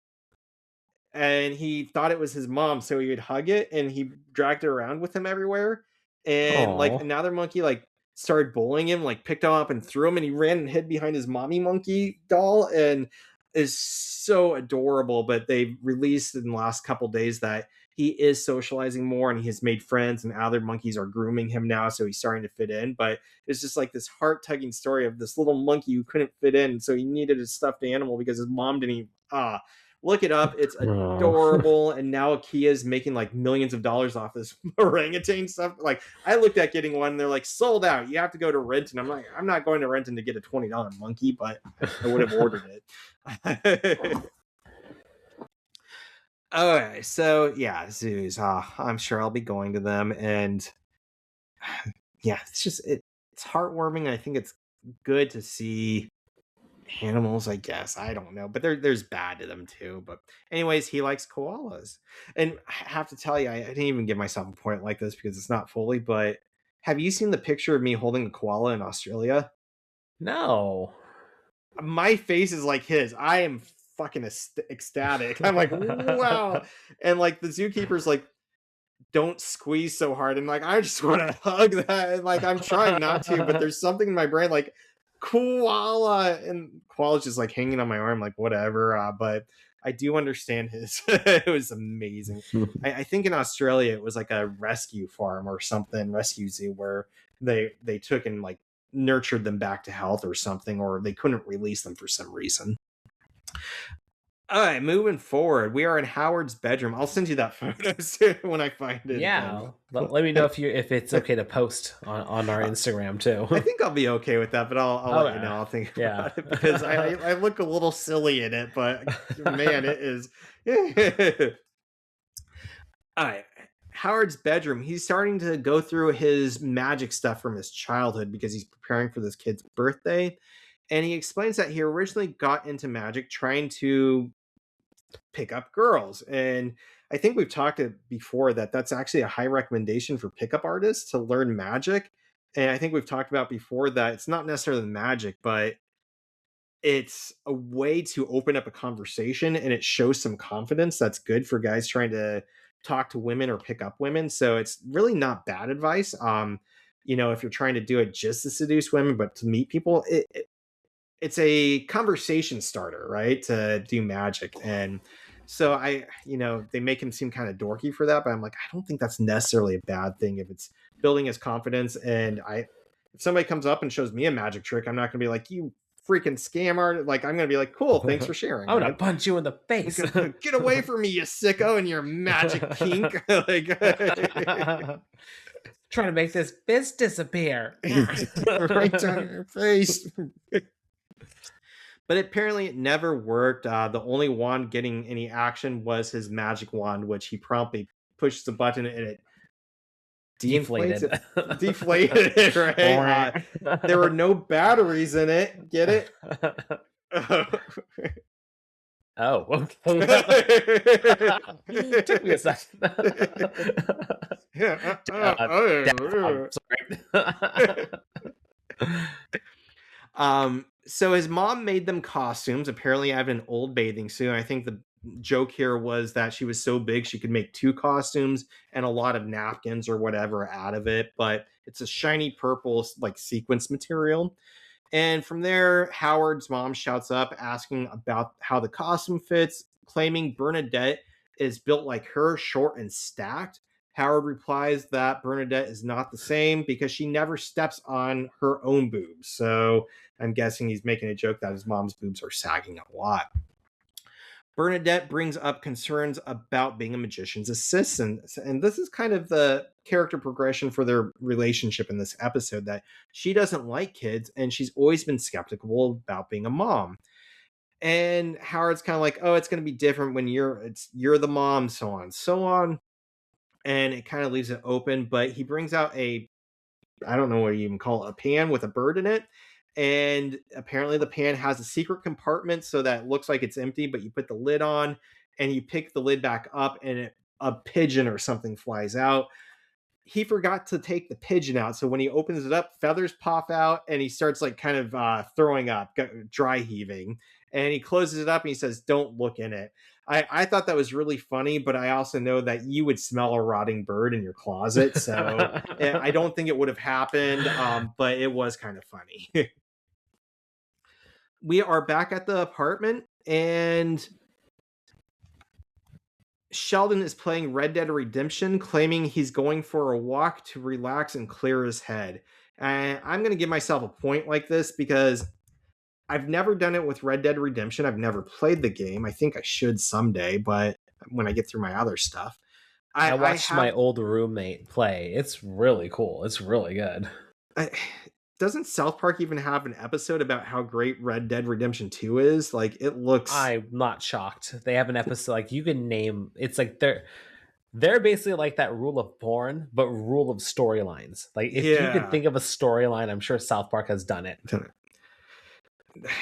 and he thought it was his mom, so he would hug it and he dragged it around with him everywhere. And like Oh. another monkey like started bullying him, like picked him up and threw him, and he ran and hid behind his mommy monkey doll, and is so adorable. But they released in the last couple days that he is socializing more and he has made friends, and other monkeys are grooming him now, so he's starting to fit in. But it's just like this heart-tugging story of this little monkey who couldn't fit in, so he needed a stuffed animal because his mom didn't even, Look it up. It's Oh. adorable. And now Kia's making like millions of dollars off this orangutan stuff. Like I looked at getting one, and they're like sold out. You have to go to Renton. I'm like, I'm not going to Renton to get a $20 monkey, but I would have ordered it. Okay, so yeah, zoos. I'm sure I'll be going to them, and yeah, it's heartwarming. I think it's good to see animals, I guess. I don't know, but there's bad to them too. But anyways, he likes koalas, and I have to tell you, I didn't even give myself a point like this because it's not fully. But have you seen the picture of me holding a koala in Australia? No. My face is like his. I am fucking ecstatic. I'm like, wow, and like the zookeeper's like, don't squeeze so hard, and like I just want to hug that, and like I'm trying not to, but there's something in my brain like koala, and koala's just like hanging on my arm like whatever, but I do understand his. It was amazing. I think in Australia it was like a rescue farm or something, rescue zoo, where they took and like nurtured them back to health or something, or they couldn't release them for some reason. All right, moving forward, we are in Howard's bedroom. I'll send you that photo soon when I find it again. Yeah. Let me know if it's okay to post on our Instagram I too. think I'll be okay with that, but I'll let you know. Okay. I'll think Yeah. about it because I look a little silly in it, but man, it is. All right, Howard's bedroom. He's starting to go through his magic stuff from his childhood because he's preparing for this kid's birthday, and he explains that he originally got into magic trying to pick up girls. And I think we've talked before that that's actually a high recommendation for pickup artists to learn magic. And I think we've talked about before that it's not necessarily magic, but it's a way to open up a conversation, and it shows some confidence that's good for guys trying to talk to women or pick up women. So it's really not bad advice. If you're trying to do it just to seduce women, but to meet people, it's a conversation starter, right? To do magic. And so they make him seem kind of dorky for that, but I'm like, I don't think that's necessarily a bad thing if it's building his confidence. And if somebody comes up and shows me a magic trick, I'm not gonna be like, you freaking scammer. Like, I'm gonna be like, cool, thanks for sharing, I'm gonna right? punch you in the face. Get away from me, you sicko, and your magic kink. Like, Trying to make this fist disappear. right down your face. But apparently it never worked. The only wand getting any action was his magic wand, which he promptly pushes the button and it de-inflates Deflated. it. Deflated it, right? There were no batteries in it. Get it? Oh, okay. Took me a second. Sorry. So his mom made them costumes. Apparently, I have an old bathing suit. I think the joke here was that she was so big she could make two costumes and a lot of napkins or whatever out of it. But it's a shiny purple, like sequence material. And from there, Howard's mom shouts up asking about how the costume fits, claiming Bernadette is built like her, short and stacked. Howard replies that Bernadette is not the same because she never steps on her own boobs. So I'm guessing he's making a joke that his mom's boobs are sagging a lot. Bernadette brings up concerns about being a magician's assistant. And this is kind of the character progression for their relationship in this episode, that she doesn't like kids and she's always been skeptical about being a mom. And Howard's kind of like, oh, it's going to be different when you're the mom, so on, so on. And it kind of leaves it open, but he brings out I don't know what you even call it, a pan with a bird in it. And apparently the pan has a secret compartment so that it looks like it's empty, but you put the lid on and you pick the lid back up and a pigeon or something flies out. He forgot to take the pigeon out. So when he opens it up, feathers pop out and he starts like kind of throwing up, dry heaving. And he closes it up and he says, don't look in it. I thought that was really funny, but I also know that you would smell a rotting bird in your closet. So I don't think it would have happened, but it was kind of funny. We are back at the apartment and Sheldon is playing Red Dead Redemption, claiming he's going for a walk to relax and clear his head. And I'm going to give myself a point like this because I've never done it with Red Dead Redemption. I've never played the game. I think I should someday, but when I get through my other stuff, I I watched my have. old roommate play. It's really cool. It's really good. I, doesn't South Park even have an episode about how great Red Dead Redemption 2 is? Like, it looks. I'm not shocked. They have an episode like you can name. It's like they're basically like that rule of porn, but rule of storylines. Like if you could Yeah. think of a storyline, I'm sure South Park has done it.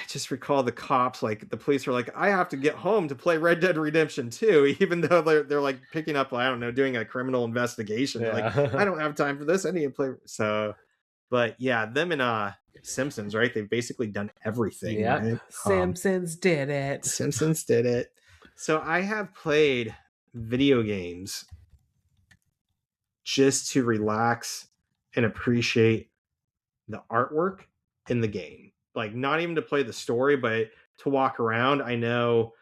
Just recall the cops, like the police are like, I have to get home to play Red Dead Redemption 2, even though they're like picking up, I don't know, doing a criminal investigation. They're like, I Yeah. don't have time for this. I need to play. So, but yeah, them and Simpsons, right? They've basically done everything, Yep. right? Simpsons did The it. Simpsons did it. So I have played video games just to relax and appreciate the artwork in the game. Like, not even to play the story, but to walk around. I know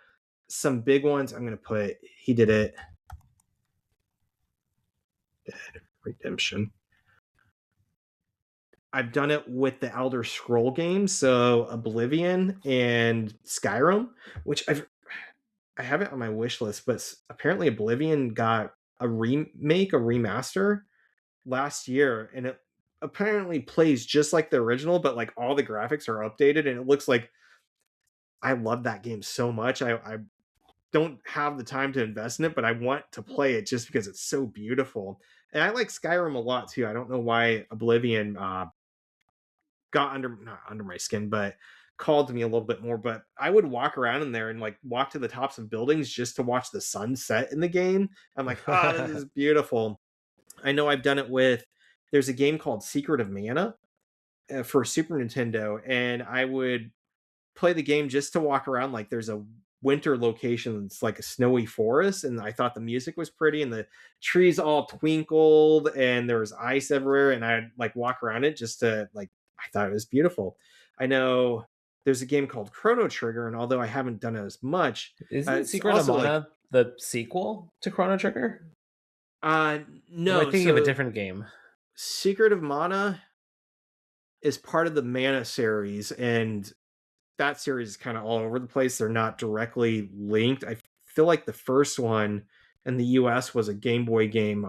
some big ones. I'm going to put, he did it, Dead Redemption. I've done it with the Elder Scroll games, so Oblivion and Skyrim, which I have it on my wish list, but apparently Oblivion got a remake, a remaster last year, and it apparently plays just like the original, but like all the graphics are updated, and it looks like, I love that game so much. I don't have the time to invest in it, but I want to play it just because it's so beautiful. And I like Skyrim a lot too. I don't know why Oblivion got not under my skin, but called to me a little bit more. But I would walk around in there and like walk to the tops of buildings just to watch the sun set in the game. I'm like, this is beautiful. I know I've done it with. There's a game called Secret of Mana for Super Nintendo, and I would play the game just to walk around. Like, there's a winter location that's like a snowy forest, and I thought the music was pretty and the trees all twinkled and there was ice everywhere, and I'd like walk around it just to like, I thought it was beautiful. I know there's a game called Chrono Trigger, and although I haven't done it as much, Isn't it's Secret of also like, Mana the sequel to Chrono Trigger? uh Or am I no, thinking of a so different game? Secret of Mana is part of the Mana series, and that series is kind of all over the place. They're not directly linked. I feel like the first one in the US was a Game Boy game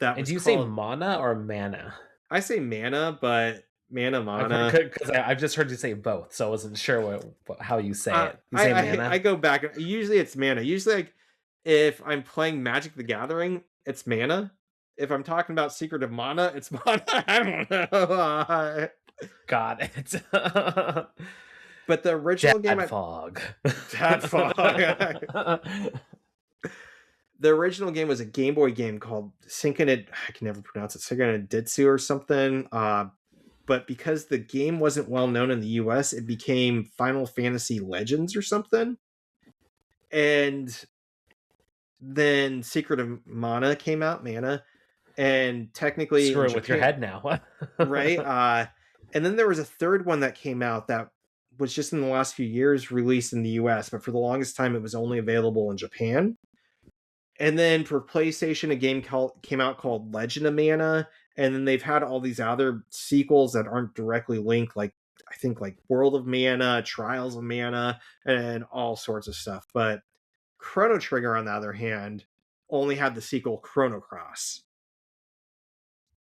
that And was do you say called, mana or mana? I say Mana, but Mana. Because I've just heard you say both, so I wasn't sure how you say it. You say I mana? go back. Usually it's Mana. Usually, like, if I'm playing Magic the Gathering, it's Mana. If I'm talking about Secret of Mana, it's Mana. I don't know. Got it. But the original game, Dad fog. Dad Fog. The original game was a Game Boy game called Sinkin'. I can never pronounce it. Sinkin' Ditsu or something. But because the game wasn't well known in the US, it became Final Fantasy Legends or something. And then Secret of Mana came out, Mana, and technically in Screw it with your Japan, head now. right? And then there was a third one that came out that was just in the last few years released in the US, but for the longest time it was only available in Japan. And then for PlayStation, a game came out called Legend of Mana, and then they've had all these other sequels that aren't directly linked, like I think like World of Mana, Trials of Mana, and all sorts of stuff. But Chrono Trigger, on the other hand, only had the sequel Chrono Cross,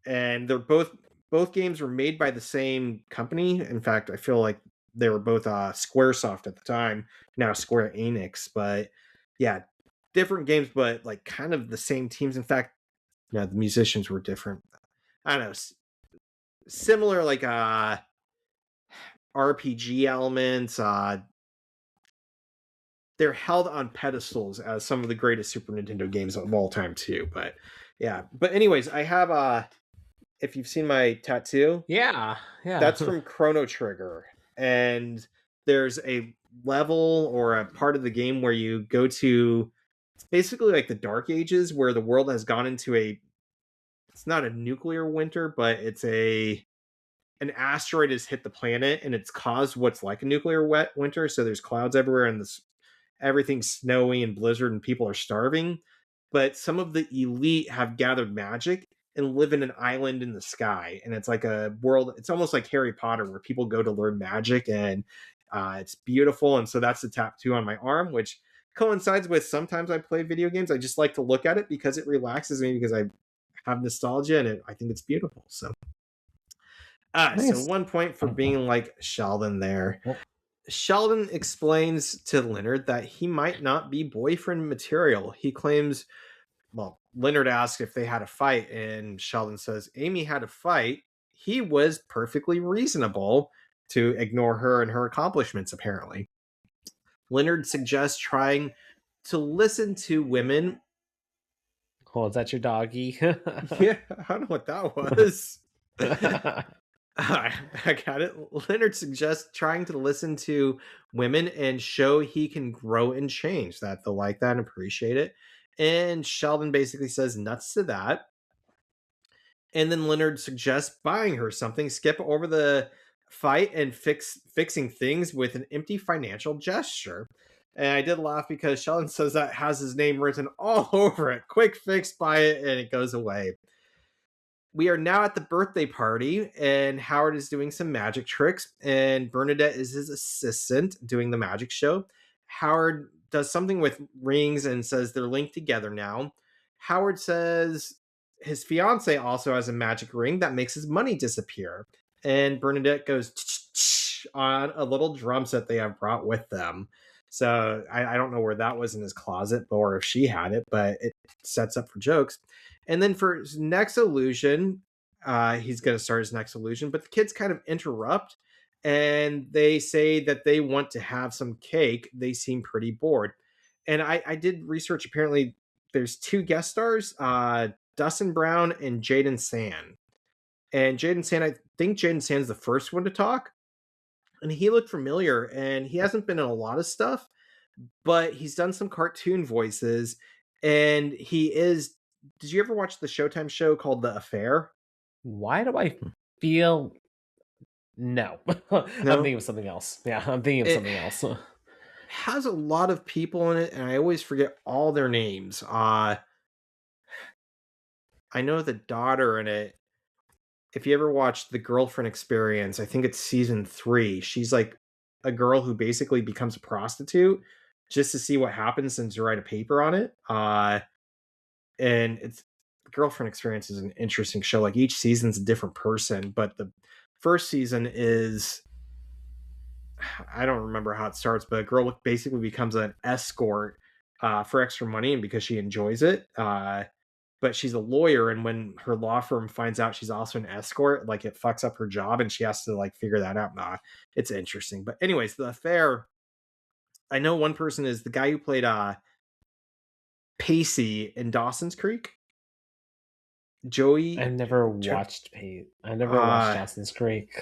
and they're both games were made by the same company. In fact, I feel like they were both SquareSoft at the time, now Square Enix. But yeah, different games, but like kind of the same teams. In fact, yeah, the musicians were different. I don't know, similar like RPG elements. They're held on pedestals as some of the greatest Super Nintendo games of all time too. But yeah, but anyways, I have if you've seen my tattoo, Yeah, yeah. that's from Chrono Trigger, and there's a level or a part of the game where you go to, it's basically like the Dark Ages, where the world has gone into it's not a nuclear winter, but it's an asteroid has hit the planet and it's caused what's like a nuclear wet winter. So there's clouds everywhere and everything's snowy and blizzard and people are starving. But some of the elite have gathered magic and live in an island in the sky. And it's like a world, it's almost like Harry Potter where people go to learn magic, and it's beautiful. And so that's the tattoo on my arm, which coincides with sometimes I play video games. I just like to look at it because it relaxes me, because I have nostalgia, and I think it's beautiful. So Nice. 1 point for being like Sheldon there. Well, Sheldon explains to Leonard that he might not be boyfriend material. He claims, well, Leonard asks if they had a fight, and Sheldon says Amy had a fight. He was perfectly reasonable to ignore her and her accomplishments, apparently. Leonard suggests trying to listen to women. oh, is that your doggy? Yeah, I don't know what that was. I got it. Leonard suggests trying to listen to women and show he can grow and change, that they'll like that and appreciate it. And Sheldon basically says nuts to that. And then Leonard suggests buying her something, skip over the fight, and fixing things with an empty financial gesture. And I did laugh because Sheldon says that has his name written all over it. Quick fix, buy it, and it goes away. We are now at the birthday party, and Howard is doing some magic tricks, and Bernadette is his assistant doing the magic show. Howard does something with rings and says they're linked together now. Howard says his fiance also has a magic ring that makes his money disappear, and Bernadette goes on a little drum set they have brought with them. So I don't know where that was in his closet, or if she had it, but it sets up for jokes. And then for his next illusion, he's going to start his next illusion, but the kids kind of interrupt, and they say that they want to have some cake. They seem pretty bored. And I did research. Apparently, there's two guest stars, Dustin Brown and Jaden Sand. And Jaden Sand, I think Jaden Sand's the first one to talk. And he looked familiar, and he hasn't been in a lot of stuff, but he's done some cartoon voices. And he is, did you ever watch the Showtime show called The Affair? Why do I feel no? I'm No. thinking of something else. Yeah, I'm thinking of It something else. has a lot of people in it, and I always forget all their names. I know the daughter in it. If you ever watched The Girlfriend Experience, I think it's season 3. She's like a girl who basically becomes a prostitute just to see what happens and to write a paper on it. And it's The Girlfriend Experience is an interesting show. Like each season's a different person, but the first season is, I don't remember how it starts, but a girl basically becomes an escort for extra money and because she enjoys it. But she's a lawyer, and when her law firm finds out she's also an escort, like it fucks up her job, and she has to like figure that out. Nah, it's interesting. But anyways, The Affair. I know one person is the guy who played Pacey in Dawson's Creek. Joey. I've never watched I never watched Dawson's Creek.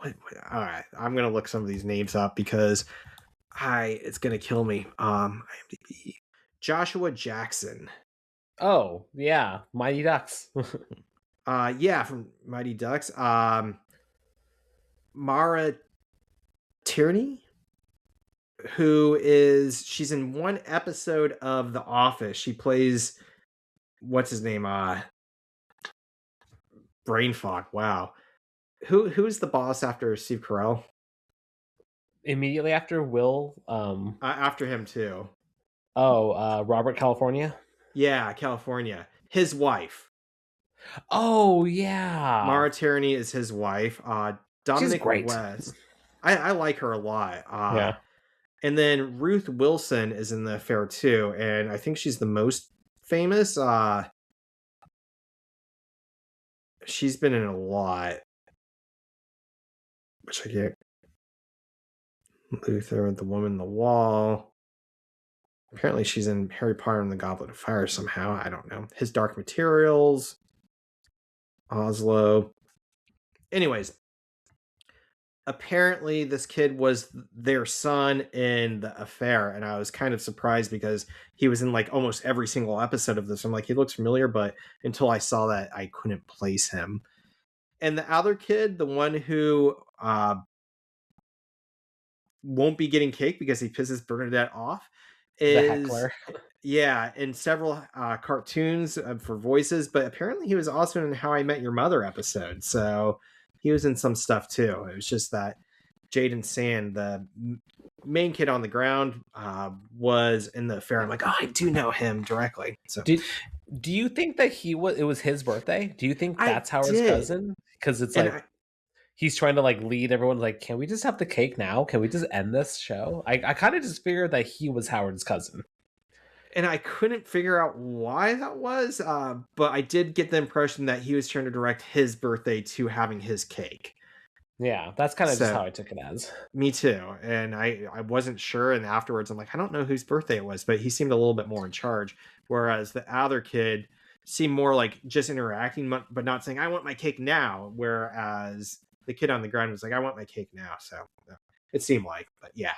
All right, I'm gonna look some of these names up because it's gonna kill me. IMDb. Joshua Jackson. Oh yeah, Mighty Ducks. Yeah, from Mighty Ducks. Mara Tierney, she's in one episode of The Office. She plays, what's his name? Brain fog. Wow. Who's the boss after Steve Carell? Immediately after Will. After him too. Robert California. Yeah, California. His wife. Oh yeah, Mara Tierney is his wife. Dominic she's great. West. I like her a lot. Yeah. And then Ruth Wilson is in The Affair too, and I think she's the most famous. She's been in a lot. Which I get. Luther, The Woman in the Wall. Apparently she's in Harry Potter and the Goblet of Fire somehow. I don't know. His Dark Materials. Oslo. Anyways, apparently this kid was their son in The Affair, and I was kind of surprised because he was in like almost every single episode of this. I'm like, he looks familiar, but until I saw that, I couldn't place him. And the other kid, the one who won't be getting cake because he pisses Bernadette off, The is heckler. Yeah, in several cartoons for voices, but apparently he was also in How I Met Your Mother episode. So he was in some stuff too. It was just that Jaden Sand, the main kid on the ground, was in the affair. I'm like, oh, I do know him directly. So Did do you think that it was his birthday? Do you think I that's Howard's did, cousin? Because it's and like I he's trying to like lead everyone like, can we just have the cake now? Can we just end this show? I kind of just figured that he was Howard's cousin. and I couldn't figure out why that was, but I did get the impression that he was trying to direct his birthday to having his cake. Yeah, that's kind of just So how I took it as. me too. And I wasn't sure. And afterwards, I'm like, I don't know whose birthday it was, but he seemed a little bit more in charge. Whereas the other kid seemed more like just interacting, but not saying, I want my cake now. Whereas the kid on the ground was like, I want my cake now. So it seemed like, but yeah.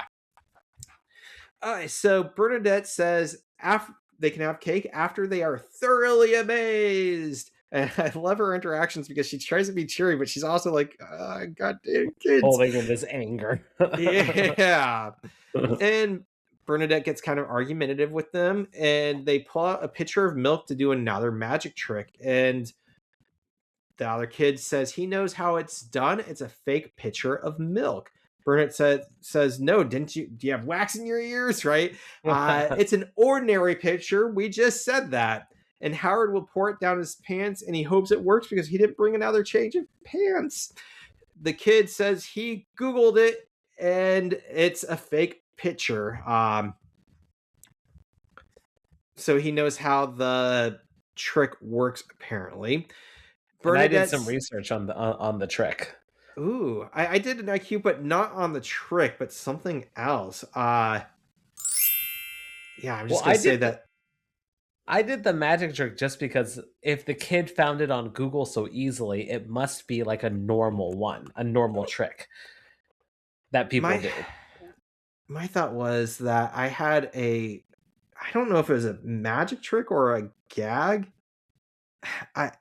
So Bernadette says after they can have cake after they are thoroughly amazed. And I love her interactions because she tries to be cheery, but she's also like, goddamn kids. Holding in this anger. Yeah. And Bernadette gets kind of argumentative with them, and they pull out a pitcher of milk to do another magic trick. And the other kid says he knows how it's done. It's a fake pitcher of milk. Bernadette says, no, didn't you? Do you have wax in your ears? Right? It's an ordinary pitcher. We just said that. And Howard will pour it down his pants, and he hopes it works because he didn't bring another change of pants. The kid says he Googled it, and it's a fake pitcher. So he knows how the trick works, apparently. And I did some Bernadette's research on the trick. Ooh, I did an IQ, but not on the trick, but something else. Yeah, I'm Well, just gonna say that. I did the magic trick just because if the kid found it on Google so easily, it must be like a normal one, a normal trick that people My do. my thought was that I don't know if it was a magic trick or a gag. I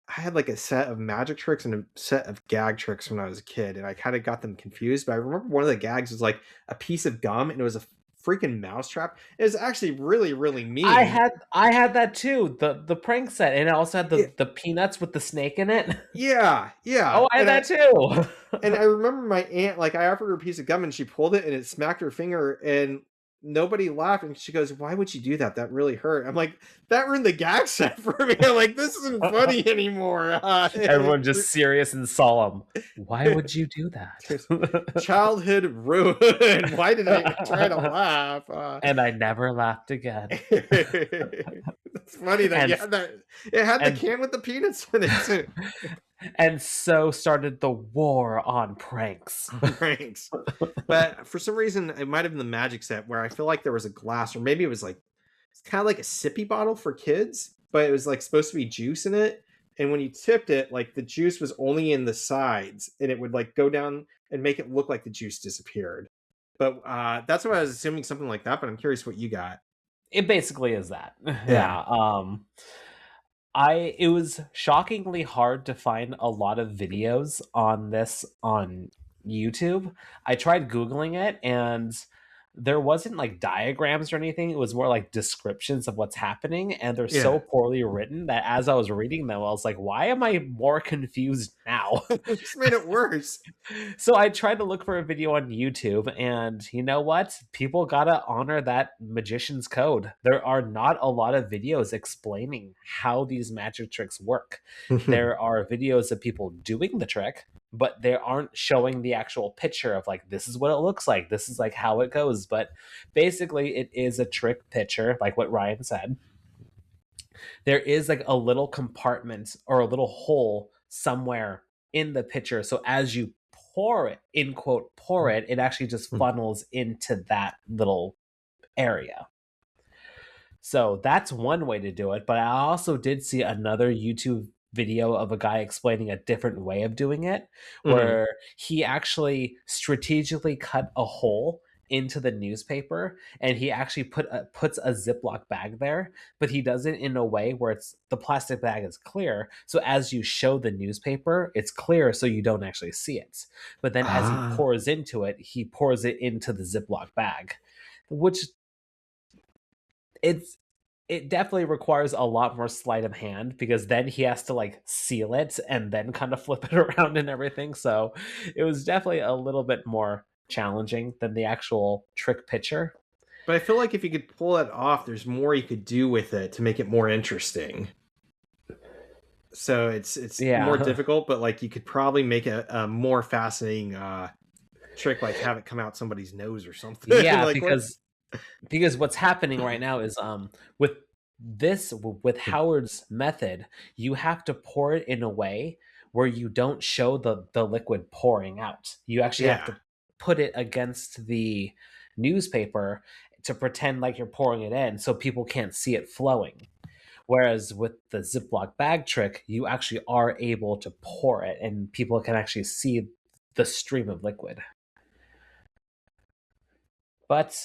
I had like a set of magic tricks and a set of gag tricks when I was a kid, and I kind of got them confused. But I remember one of the gags was like a piece of gum, and it was a freaking mousetrap. It was actually really, really mean. I had that too, the prank set, and it also had Yeah, the peanuts with the snake in it. yeah, yeah. Oh, I had that too. And I remember my aunt, like, I offered her a piece of gum and she pulled it and it smacked her finger and nobody laughed. And she goes, why would you do that? That really hurt. I'm like, that ruined the gag set for me. I'm like, this isn't funny anymore. Everyone just serious and solemn. Why would you do that? Childhood ruin. Why did I try to laugh? And I never laughed again. It's funny that And you had that. It had the and can with the peanuts in it too. and so started the war on pranks. Pranks. But for some reason, it might have been the magic set where I feel like there was a glass, or maybe it was like it's kind of like a sippy bottle for kids, but it was like supposed to be juice in it. And when you tipped it, like the juice was only in the sides, and it would like go down and make it look like the juice disappeared. But that's what I was assuming, something like that. But I'm curious what you got. It basically is that. Yeah. Yeah. It was shockingly hard to find a lot of videos on this on YouTube. I tried Googling it and there wasn't like diagrams or anything. It was more like descriptions of what's happening. And they're so Yeah. poorly written that as I was reading them, I was like, why am I more confused now? It just made it worse. So I tried to look for a video on YouTube, and you know what? People gotta honor that magician's code. There are not a lot of videos explaining how these magic tricks work. There are videos of people doing the trick, but they aren't showing the actual picture of like, this is what it looks like, this is like how it goes. But basically, it is a trick picture, like what Ryan said. There is like a little compartment or a little hole somewhere in the pitcher. So as you pour it, in quote, pour it, it actually just funnels into that little area. So that's one way to do it. But I also did see another YouTube video of a guy explaining a different way of doing it, Mhm. where he actually strategically cut a hole into the newspaper and he actually puts a Ziploc bag there, but he does it in a way where it's the plastic bag is clear. So as you show the newspaper, it's clear so you don't actually see it. But then as he Ah. pours into it, he pours it into the Ziploc bag, which it definitely requires a lot more sleight of hand because then he has to like seal it and then kind of flip it around and everything. So it was definitely a little bit more challenging than the actual trick picture. But I feel like if you could pull it off, there's more you could do with it to make it more interesting. So it's more Yeah. difficult, but like you could probably make a more fascinating trick, like have it come out somebody's nose or something. Yeah, Like what? because what's happening right now is with with Howard's method, you have to pour it in a way where you don't show the liquid pouring out. You actually have Yeah. to put it against the newspaper to pretend like you're pouring it in so people can't see it flowing. Whereas with the Ziploc bag trick, you actually are able to pour it and people can actually see the stream of liquid. But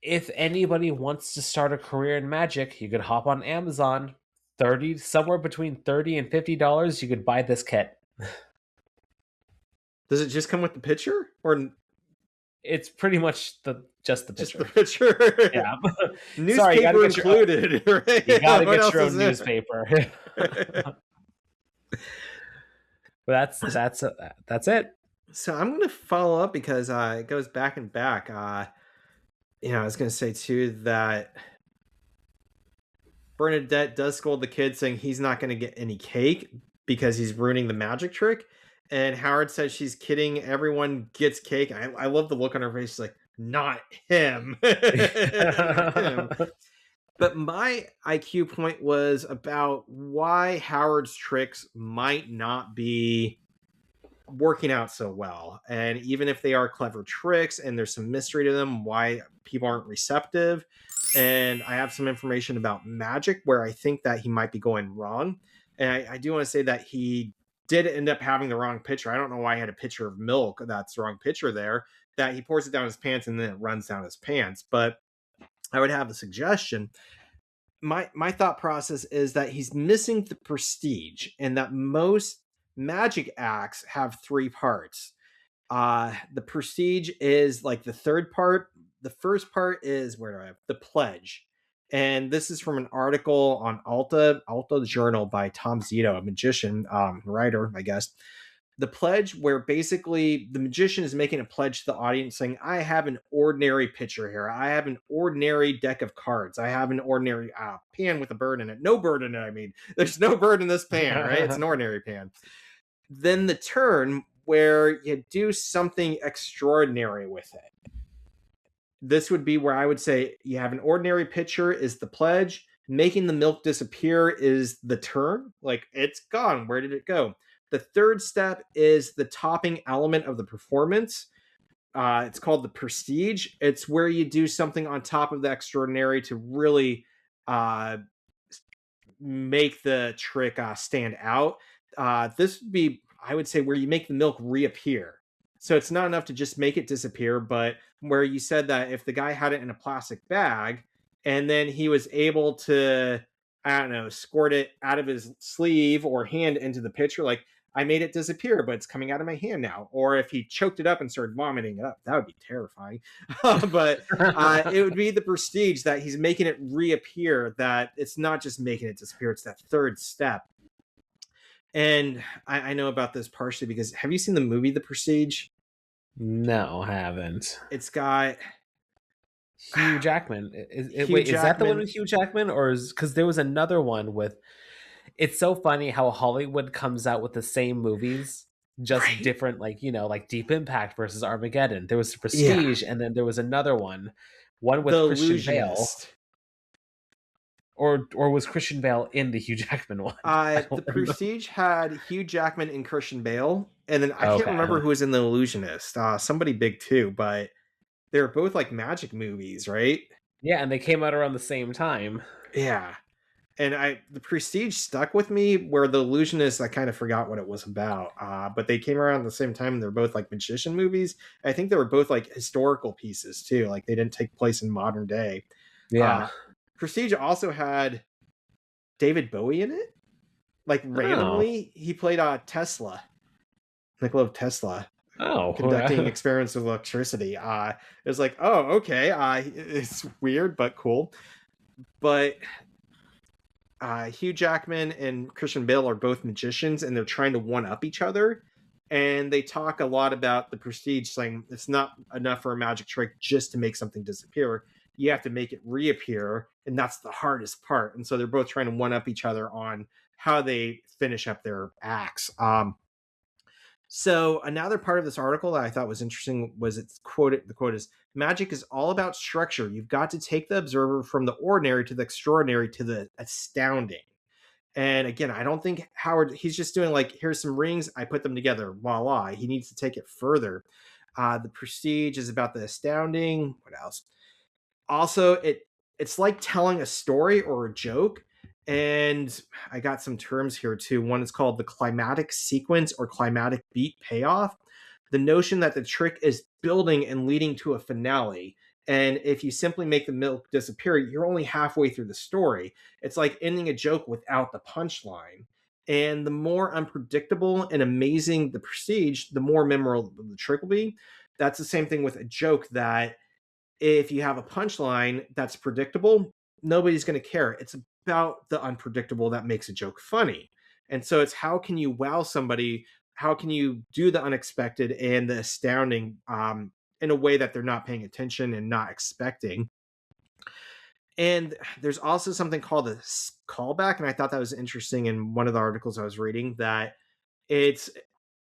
if anybody wants to start a career in magic, you could hop on Amazon. 30 somewhere between 30 and $50, you could buy this kit. Does it just come with the picture or It's pretty much the just the just the picture. picture? Yeah. Sorry, Newspaper included, you right? gotta What get else your is own it? newspaper. But that's it. So I'm gonna follow up because it goes back and back. I was gonna say too that Bernadette does scold the kid, saying he's not gonna get any cake because he's ruining the magic trick. And Howard says she's kidding. Everyone gets cake. I love the look on her face. She's like, not him, not him. But my IQ point was about why Howard's tricks might not be working out so well. And even if they are clever tricks and there's some mystery to them, why people aren't receptive. And I have some information about magic where I think that he might be going wrong. And I do want to say that he did end up having the wrong pitcher. I don't know why he had a pitcher of milk that's the wrong pitcher there, that he pours it down his pants and then it runs down his pants. But I would have a suggestion. My thought process is that he's missing the prestige and that most magic acts have three parts. The prestige is like the third part. The first part is where do I have the pledge, and this is from an article on Alta Journal by Tom Zito, a magician, writer, I guess. The pledge, where basically the magician is making a pledge to the audience saying, I have an ordinary pitcher here. I have an ordinary deck of cards. I have an ordinary pan with a bird in it. No bird in it, I mean. There's no bird in this pan, right? It's an ordinary pan. Then the turn where you do something extraordinary with it. This would be where I would say you have an ordinary pitcher is the pledge. Making the milk disappear is the turn. Like, it's gone. Where did it go? The third step is the topping element of the performance. It's called the prestige. It's where you do something on top of the extraordinary to really make the trick stand out. This would be, I would say, where you make the milk reappear. So it's not enough to just make it disappear, but where you said that if the guy had it in a plastic bag and then he was able to, I don't know, squirt it out of his sleeve or hand into the pitcher, like, I made it disappear, but it's coming out of my hand now. Or if he choked it up and started vomiting it up, that would be terrifying. But it would be the prestige that he's making it reappear, that it's not just making it disappear, it's that third step. And I know about this partially because have you seen the movie The Prestige? No, I haven't. It's got Hugh Jackman. Hugh Wait, is that the one Jackman. with Hugh Jackman, or is because there was another one with? It's so funny how Hollywood comes out with the same movies, just Right? different. Like like Deep Impact versus Armageddon. There was Yeah. Prestige, and then there was another one with The Christian Bale, Illusionist. or was Christian Bale in the Hugh Jackman one? I The don't remember. Prestige had Hugh Jackman and Christian Bale, and then I can't Okay. remember who was in The Illusionist. Somebody big too, but they were both like magic movies, right? Yeah, and they came out around the same time. Yeah. And the Prestige stuck with me, where The Illusionist I kind of forgot what it was about. But they came around at the same time, and they're both like magician movies. I think they were both like historical pieces too, like they didn't take place in modern day. Yeah. Prestige also had David Bowie in it. Like Oh. randomly, he played Tesla, Nikola Tesla, conducting Oh. experiments with electricity. It was like, oh, okay, it's weird but cool. But Hugh Jackman and Christian Bale are both magicians, and they're trying to one up each other. And they talk a lot about the prestige, saying it's not enough for a magic trick just to make something disappear. You have to make it reappear, and that's the hardest part. And so they're both trying to one up each other on how they finish up their acts. So another part of this article that I thought was interesting was it's quoted. The quote is, "Magic is all about structure. You've got to take the observer from the ordinary to the extraordinary to the astounding." And again, I don't think Howard, he's just doing like, here's some rings, I put them together, voila. He needs to take it further. The prestige is about the astounding. What else? Also, it's like telling a story or a joke. And I got some terms here too. One is called the climatic sequence or climatic beat payoff. The notion that the trick is building and leading to a finale. And if you simply make the milk disappear, you're only halfway through the story. It's like ending a joke without the punchline. And the more unpredictable and amazing the prestige, the more memorable the trick will be. That's the same thing with a joke, that if you have a punchline that's predictable, nobody's going to care. It's about the unpredictable that makes a joke funny. And so it's, how can you wow somebody? How can you do the unexpected and the astounding in a way that they're not paying attention and not expecting? And there's also something called a callback. And I thought that was interesting in one of the articles I was reading, that it's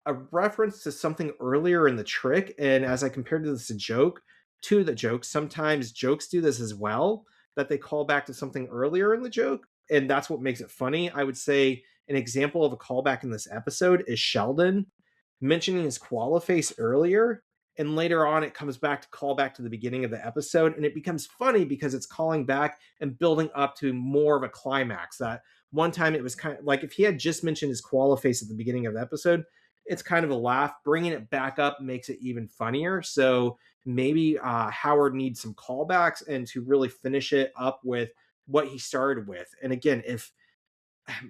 a reference to something earlier in the trick. And as I compared this to the joke, sometimes jokes do this as well, that they call back to something earlier in the joke. And that's what makes it funny. I would say an example of a callback in this episode is Sheldon mentioning his koala face earlier. And later on, it comes back to call back to the beginning of the episode. And it becomes funny because it's calling back and building up to more of a climax. That one time it was kind of like, if he had just mentioned his koala face at the beginning of the episode, it's kind of a laugh. Bringing it back up makes it even funnier. So maybe Howard needs some callbacks and to really finish it up with what he started with. And again, if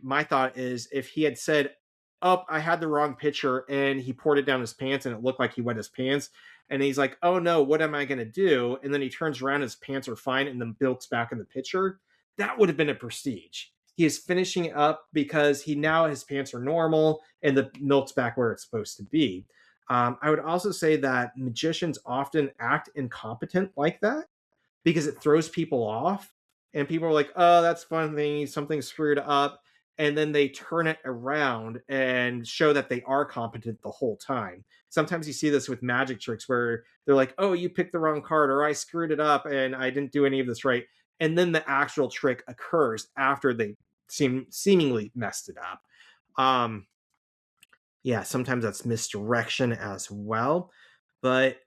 my thought is, if he had said, "Oh, I had the wrong picture," and he poured it down his pants and it looked like he wet his pants, and he's like, "Oh no, what am I going to do?" And then he turns around, his pants are fine, and then milk's back in the pitcher. That would have been a prestige. He is finishing up because he now his pants are normal and the milk's back where it's supposed to be. I would also say that magicians often act incompetent like that because it throws people off, and people are like, "Oh, that's funny, something screwed up," and then they turn it around and show that they are competent the whole time. Sometimes you see this with magic tricks where they're like, "Oh, you picked the wrong card," or "I screwed it up and I didn't do any of this right," and then the actual trick occurs after they seemingly messed it up. um yeah, sometimes that's misdirection as well. But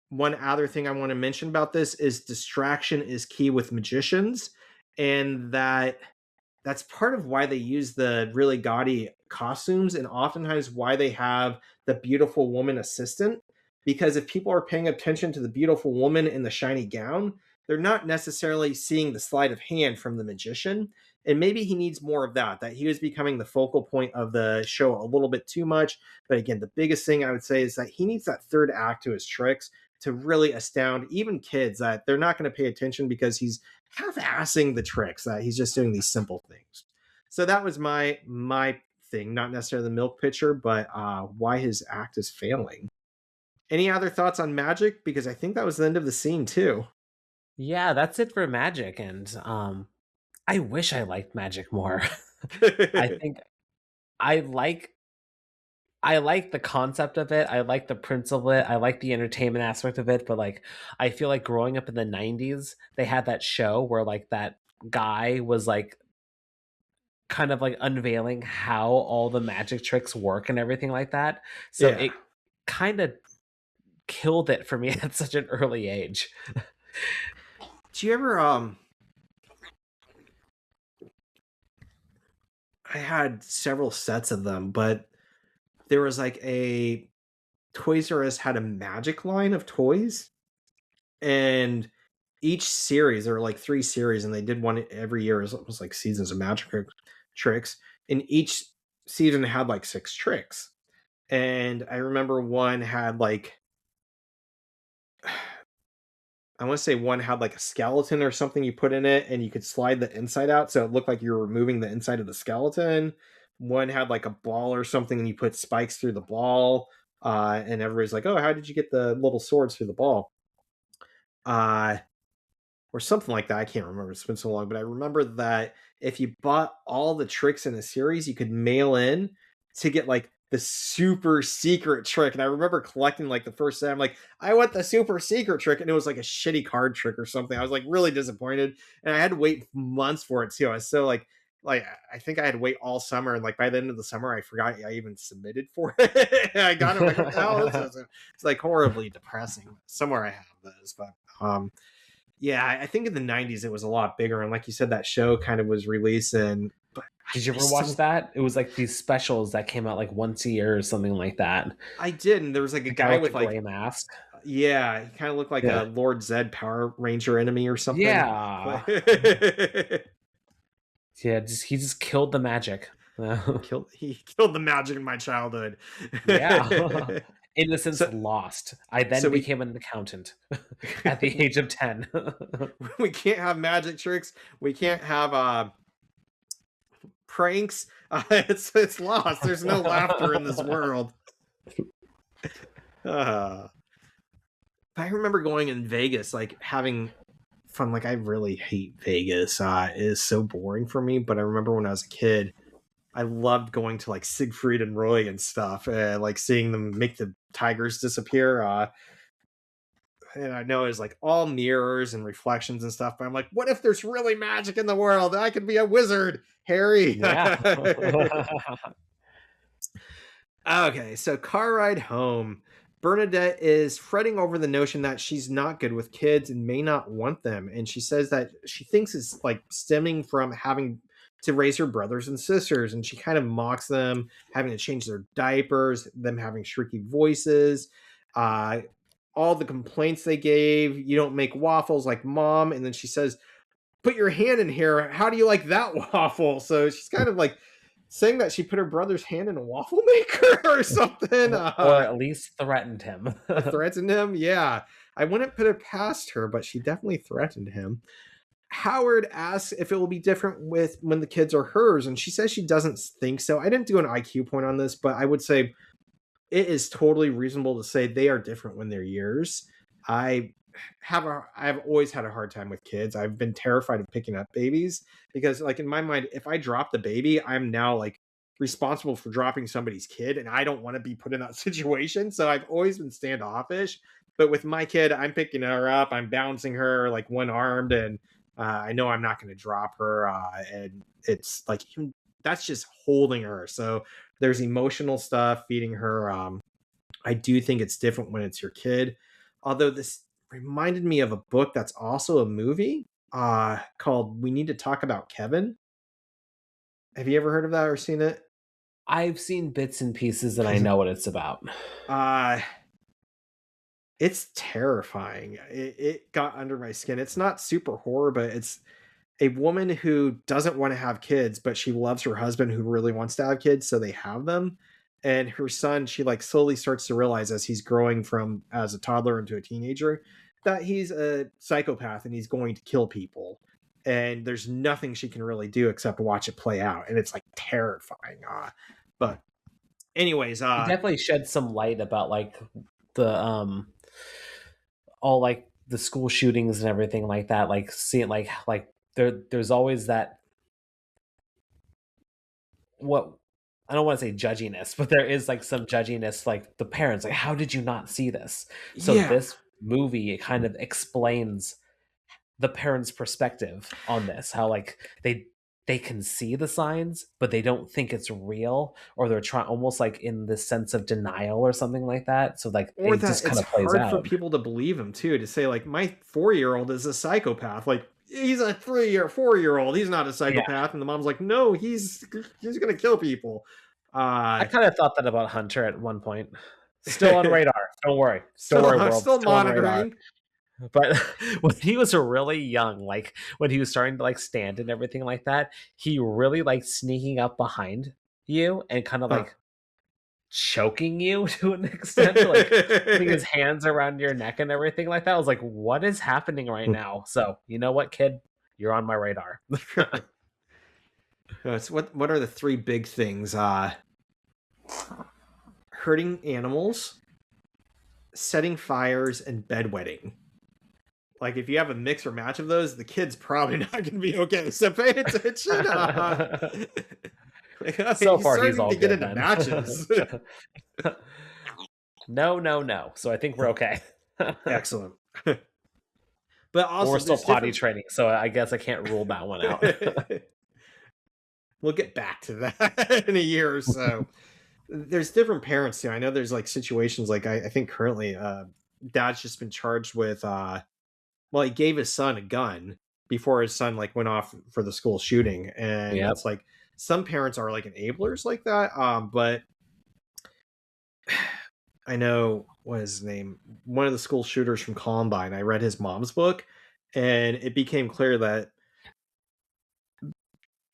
one other thing I want to mention about this is distraction is key with magicians, and that's part of why they use the really gaudy costumes, and oftentimes why they have the beautiful woman assistant. Because if people are paying attention to the beautiful woman in the shiny gown, they're not necessarily seeing the sleight of hand from the magician. And maybe he needs more of that, that he was becoming the focal point of the show a little bit too much. But again, the biggest thing I would say is that he needs that third act to his tricks to really astound even kids, that they're not going to pay attention because he's half-assing the tricks, that he's just doing these simple things. So that was my thing, not necessarily the milk pitcher, but why his act is failing. Any other thoughts on magic? Because I think that was the end of the scene too. Yeah, that's it for magic. And I wish I liked magic more. I think I like I like the concept of it. I like the principle of it. I like the entertainment aspect of it. But like, I feel like growing up in the '90s, they had that show where like that guy was like kind of like unveiling how all the magic tricks work and everything like that. So Yeah. it kind of killed it for me at such an early age. Do you ever I had several sets of them, but there was like a Toys R Us had a magic line of toys, and each series, there were like 3 series, and they did one every year. It was like seasons of magic tricks, and each season had like 6 tricks. And I remember one had like I want to say one had like a skeleton or something you put in it, and you could slide the inside out, so it looked like you were removing the inside of the skeleton. One had like a ball or something, and you put spikes through the ball. And everybody's like, "Oh, how did you get the little swords through the ball?" Uh, or something like that. I can't remember. It's been so long, but I remember that if you bought all the tricks in a series, you could mail in to get like the super secret trick. And I remember collecting like the first set. I'm like, I want the super secret trick, and it was like a shitty card trick or something. I was like really disappointed, and I had to wait months for it too. I was so like I think I had to wait all summer, and like by the end of the summer, I forgot I even submitted for it. I got it. I'm like, what the hell is this? It's like horribly depressing. Somewhere I have those, but yeah, I think in the '90s it was a lot bigger, and like you said, that show kind of was releasing. But Did you I ever watch still, that? It was like these specials that came out like once a year or something like that. I did, and there was like a The guy guy with the with like, gray mask. yeah, he kind of looked like a Yeah. Lord Zed Power Ranger enemy or something. Yeah. Yeah, he just killed the magic. He killed the magic in my childhood. Yeah. Innocence so lost. I then so we became an accountant at the age of 10. we can't have magic tricks. We can't have pranks. It's lost. There's no laughter in this world. Uh, I remember going in Vegas, like having fun. Like I really hate Vegas. It is so boring for me. But I remember when I was a kid, I loved going to like Siegfried and Roy and stuff, like seeing them make the tigers disappear. And I know it's like all mirrors and reflections and stuff, but I'm like, what if there's really magic in the world? I could be a wizard, Harry. Yeah. Okay, so car ride home. Bernadette is fretting over the notion that she's not good with kids and may not want them. And she says that she thinks it's like stemming from having to raise her brothers and sisters. And she kind of mocks them, having to change their diapers, them having shrieky voices, uh, all the complaints they gave. You don't make waffles like mom. And then she says, put your hand in here. How do you like that waffle? So she's kind of like saying that she put her brother's hand in a waffle maker or something. Or at least threatened him. Threatened him. Yeah. I wouldn't put it past her, but she definitely threatened him. Howard asks if it will be different with when the kids are hers, and she says she doesn't think so. I didn't do an IQ point on this, but I would say it is totally reasonable to say they are different when they're yours. I I've always had a hard time with kids. I've been terrified of picking up babies because like in my mind, if I drop the baby, I'm now like responsible for dropping somebody's kid, and I don't want to be put in that situation. So I've always been standoffish. But with my kid, I'm picking her up, I'm bouncing her like one armed, and I know I'm not going to drop her. And it's like that's just holding her. So there's emotional stuff feeding her. I do think it's different when it's your kid. Although this reminded me of a book that's also a movie called We Need to Talk About Kevin. Have you ever heard of that or seen it? I've seen bits and pieces and I know what it's about. uh it's terrifying. It got under my skin. It's not super horror, but it's a woman who doesn't want to have kids, but she loves her husband who really wants to have kids, so they have them. And her son, she like slowly starts to realize as he's growing from as a toddler into a teenager that he's a psychopath and he's going to kill people. And there's nothing she can really do except watch it play out. And it's like terrifying. But anyways, It definitely shed some light about like the all like the school shootings and everything like that. Like seeing like there's always that what I don't want to say judginess, but there is like some judginess, like the parents, like, how did you not see this? So yeah. this movie, it kind of explains the parents' perspective on this, how like they can see the signs, but they don't think it's real, or they're trying almost like in this sense of denial or something like that. So like Or it that just kind it's of plays hard for out. people to believe him too, to say like my 4-year-old is a psychopath. Like he's a 4-year-old. He's not a Yeah. psychopath. And the mom's like, no, he's gonna kill people. I Uh kind of thought that about Hunter at one point. Still on radar. Don't worry. Don't still worry, world. still Still on radar. monitoring. But when he was really young, like when he was starting to like stand and everything like that, he really liked sneaking up behind you and kind of Uh, like choking you to an extent, like putting his hands around your neck and everything like that. I was like, what is happening right now? So, you know what, kid? You're on my radar. So what are the three big things? Hurting animals, setting fires, and bedwetting. Like if you have a mix or match of those, the kid's probably not going to be okay. So pay attention. So He's far, he's starting all to get good into then. matches. No, no, no. So I think we're okay. Excellent. But But we're also, still there's potty different. training, so I guess I can't rule that one out. We'll get back to that in a year or so. There's different parents too. I know there's like situations like I think currently dad's just been charged with well, he gave his son a gun before his son like went off for the school shooting. And Yep. it's like some parents are like enablers like that. But I know what is his name? One of the school shooters from Columbine. I read his mom's book, and it became clear that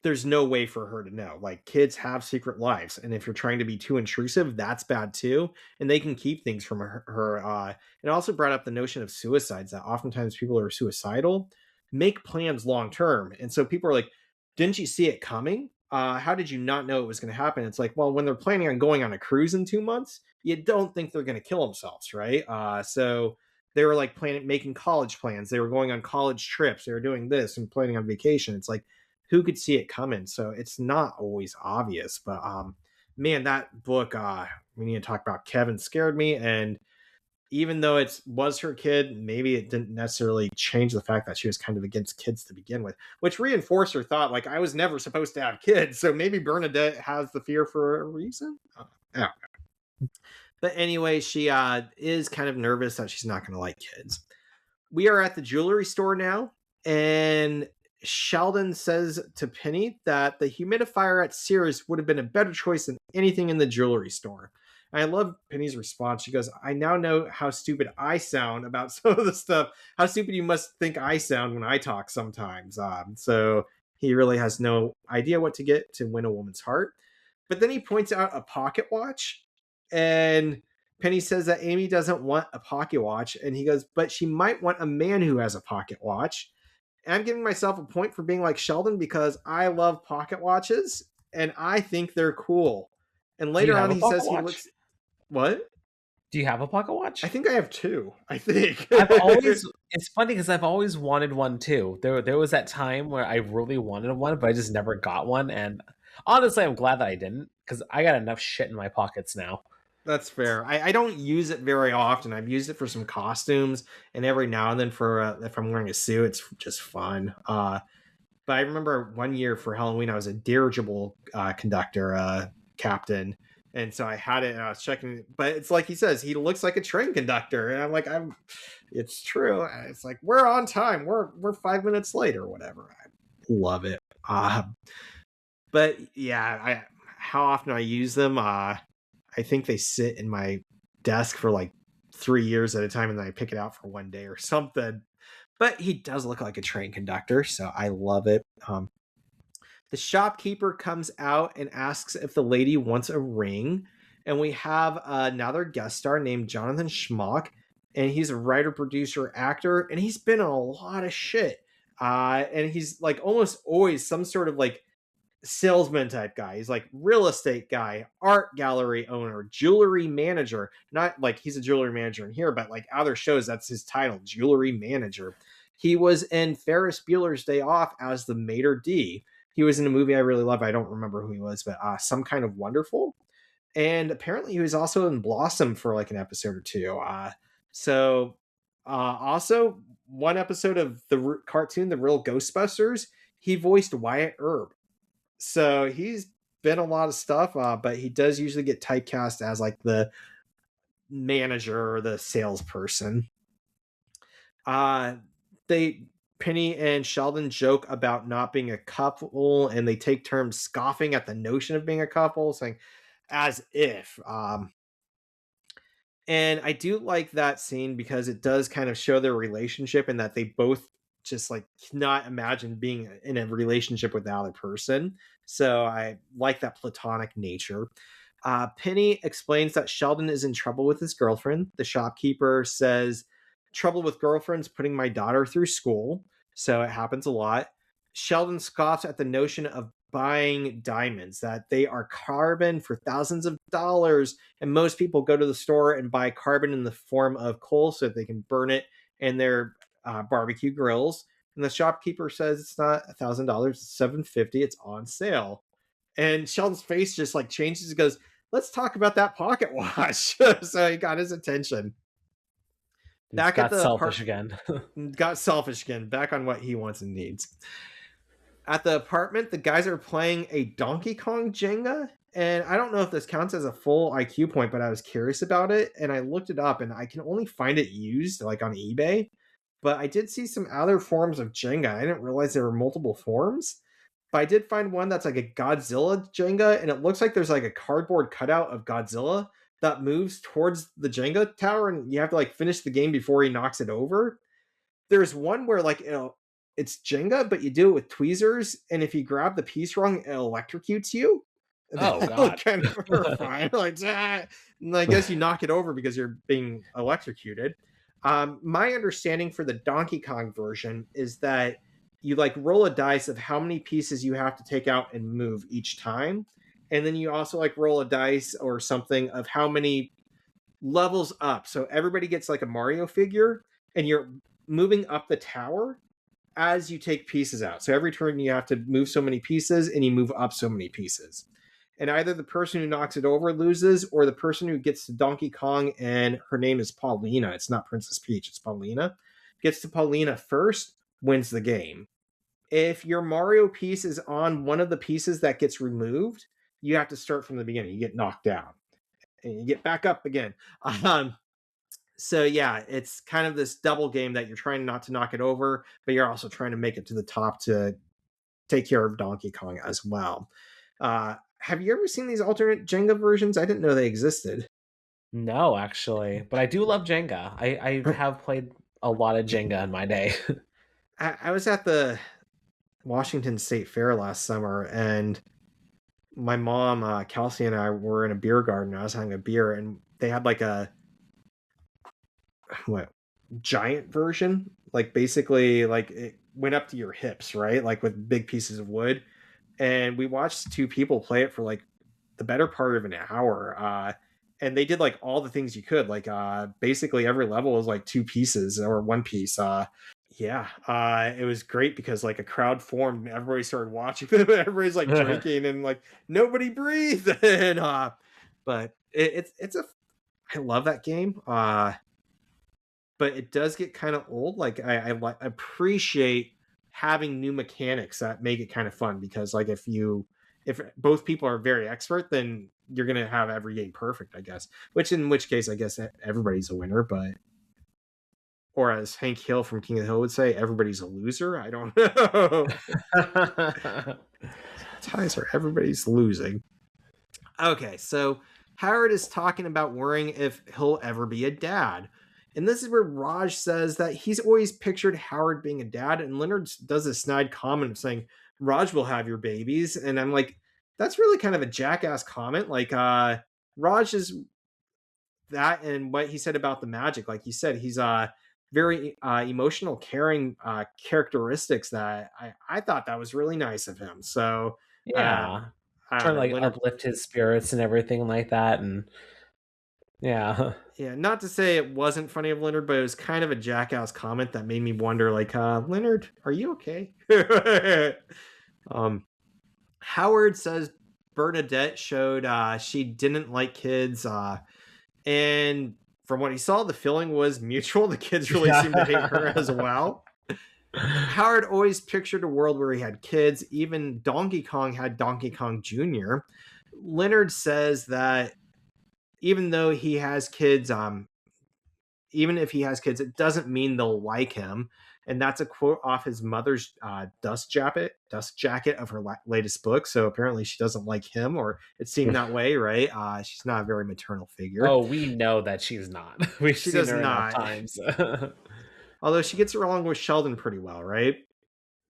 there's no way for her to know. Like kids have secret lives, and if you're trying to be too intrusive, that's bad too. And they can keep things from her. It also brought up the notion of suicides that oftentimes people who are suicidal make plans long term, and so people are like, "Didn't you see it coming? How did you not know it was going to happen?" It's like, well, when they're planning on going on a cruise in 2 months, you don't think they're going to kill themselves, right? So they were like planning, making college plans. They were going on college trips. They were doing this and planning on vacation. It's like who could see it coming? So it's not always obvious. But man, that book, we need to talk about Kevin scared me. And even though it was her kid, maybe it didn't necessarily change the fact that she was kind of against kids to begin with, which reinforced her thought like I was never supposed to have kids. So maybe Bernadette has the fear for a reason. Yeah. But anyway, she is kind of nervous that she's not going to like kids. We are at the jewelry store now, and Sheldon says to Penny that the humidifier at Sears would have been a better choice than anything in the jewelry store. And I love Penny's response. She goes, I now know how stupid I sound about some of the stuff, how stupid you must think I sound when I talk sometimes. So he really has no idea what to get to win a woman's heart. But then he points out a pocket watch, and Penny says that Amy doesn't want a pocket watch, and he goes, but she might want a man who has a pocket watch. And I'm giving myself a point for being like Sheldon because I love pocket watches and I think they're cool. And Do you later have on, a he pocket says he watch? looks. What? Do you have a pocket I watch? think I have two. I think. I've always it's funny because I've always wanted one too. There was that time where I really wanted one, but I just never got one. And honestly, I'm glad that I didn't because I got enough shit in my pockets now. That's fair. I don't use it very often. I've used it for some costumes and every now and then for if I'm wearing a suit, it's just fun. But I remember one year for Halloween, I was a dirigible conductor captain, and so I had it and I was checking. But it's like he says, he looks like a train conductor, and I'm like, It's true. It's like we're on time. We're 5 minutes late or whatever. I love it. But yeah, how often I use them. I think they sit in my desk for like 3 years at a time, and then I pick it out for one day or something. But he does look like a train conductor, so I love it. The shopkeeper comes out and asks if the lady wants a ring. And we have another guest star named Jonathan Schmock. And he's a writer, producer, actor, and he's been in a lot of shit. And he's like almost always some sort of like salesman type guy. He's like real estate guy, art gallery owner, jewelry manager. Not like he's a jewelry manager in here, but like other shows, that's his title, jewelry manager. He was in Ferris Bueller's Day Off as the maitre d'. He was in a movie I really love. I don't remember who he was, but Some Kind of Wonderful. And apparently he was also in Blossom for like an episode or two. Also one episode of the cartoon, The Real Ghostbusters, he voiced Wyatt Earp. So he's been a lot of stuff, but he does usually get typecast as like the manager or the salesperson. They Penny and Sheldon joke about not being a couple, and they take turns scoffing at the notion of being a couple, saying as if. And I do like that scene because it does kind of show their relationship and that they both just like cannot imagine being in a relationship with the other person. So I like that platonic nature. Penny explains that Sheldon is in trouble with his girlfriend. The shopkeeper says, "Trouble with girlfriends putting my daughter through school." So it happens a lot. Sheldon scoffs at the notion of buying diamonds, that they are carbon for thousands of dollars. And most people go to the store and buy carbon in the form of coal so that they can burn it in their barbecue grills. And the shopkeeper says it's not $1,000, it's $750. It's on sale. And Sheldon's face just like changes and goes, "Let's talk about that pocket watch." So he got his attention. He's Back at got the selfish apartment, again. got selfish again, back on what he wants and needs. At the apartment, the guys are playing a Donkey Kong Jenga. And I don't know if this counts as a full IQ point, but I was curious about it. And I looked it up and I can only find it used like on eBay. But I did see some other forms of Jenga. I didn't realize there were multiple forms. But I did find one that's like a Godzilla Jenga, and it looks like there's like a cardboard cutout of Godzilla that moves towards the Jenga tower, and you have to like finish the game before he knocks it over. There's one where like it's Jenga, but you do it with tweezers, and if you grab the piece wrong, it electrocutes you. Oh That looked God. kind of horrifying. Like, ah. And I guess you knock it over because you're being electrocuted. My understanding for the Donkey Kong version is that you like roll a dice of how many pieces you have to take out and move each time, and then you also like roll a dice or something of how many levels up. So everybody gets like a Mario figure, and you're moving up the tower as you take pieces out. So every turn you have to move so many pieces and you move up so many pieces. And either the person who knocks it over loses, or the person who gets to Donkey Kong, and her name is Paulina. It's not Princess Peach, it's Paulina. Gets to Paulina first, wins the game. If your Mario piece is on one of the pieces that gets removed, you have to start from the beginning. You get knocked down and you get back up again. So yeah, it's kind of this double game that you're trying not to knock it over, but you're also trying to make it to the top to take care of Donkey Kong as well. Have you ever seen these alternate Jenga versions? I didn't know they existed. No, actually, but I do love Jenga. I have played a lot of Jenga in my day. I was at the Washington State Fair last summer, and my mom, Kelsey, and I were in a beer garden. I was having a beer, and they had like a what giant version, like basically like it went up to your hips, right? Like with big pieces of wood. And we watched two people play it for like the better part of an hour. And they did like all the things you could, like basically every level was like two pieces or one piece. Yeah, it was great because like a crowd formed and everybody started watching them. Everybody's like drinking and like nobody breathed. And but it's a I love that game. But it does get kind of old. Like I appreciate having new mechanics that make it kind of fun, because like if both people are very expert, then you're gonna have every game perfect, I guess. In which case, I guess everybody's a winner. But or as Hank Hill from King of the Hill would say, everybody's a loser. I don't know. Ties are everybody's losing. Okay, so Howard is talking about worrying if he'll ever be a dad. And this is where Raj says that he's always pictured Howard being a dad, and Leonard does a snide comment of saying, "Raj will have your babies." And I'm like, that's really kind of a jackass comment. Like, Raj is that, and what he said about the magic. Like you said, he's very emotional, caring characteristics that I thought that was really nice of him. So uh, Yeah, I don't trying to know, like Leonard. uplift his spirits and everything like that, and yeah. Yeah, not to say it wasn't funny of Leonard, but it was kind of a jackass comment that made me wonder, like, Leonard, are you okay? um, Howard says Bernadette showed she didn't like kids, and from what he saw, the feeling was mutual. The kids really seemed to hate her as well. Howard always pictured a world where he had kids. Even Donkey Kong had Donkey Kong Jr. Leonard says that even though he has kids, even if he has kids, it doesn't mean they'll like him. And that's a quote off his mother's dust jacket of her latest book. So apparently she doesn't like him, or it seemed that way, right? She's not a very maternal figure. Oh, we know that she's not. We've She seen does her enough not. times. Although she gets along with Sheldon pretty well, right?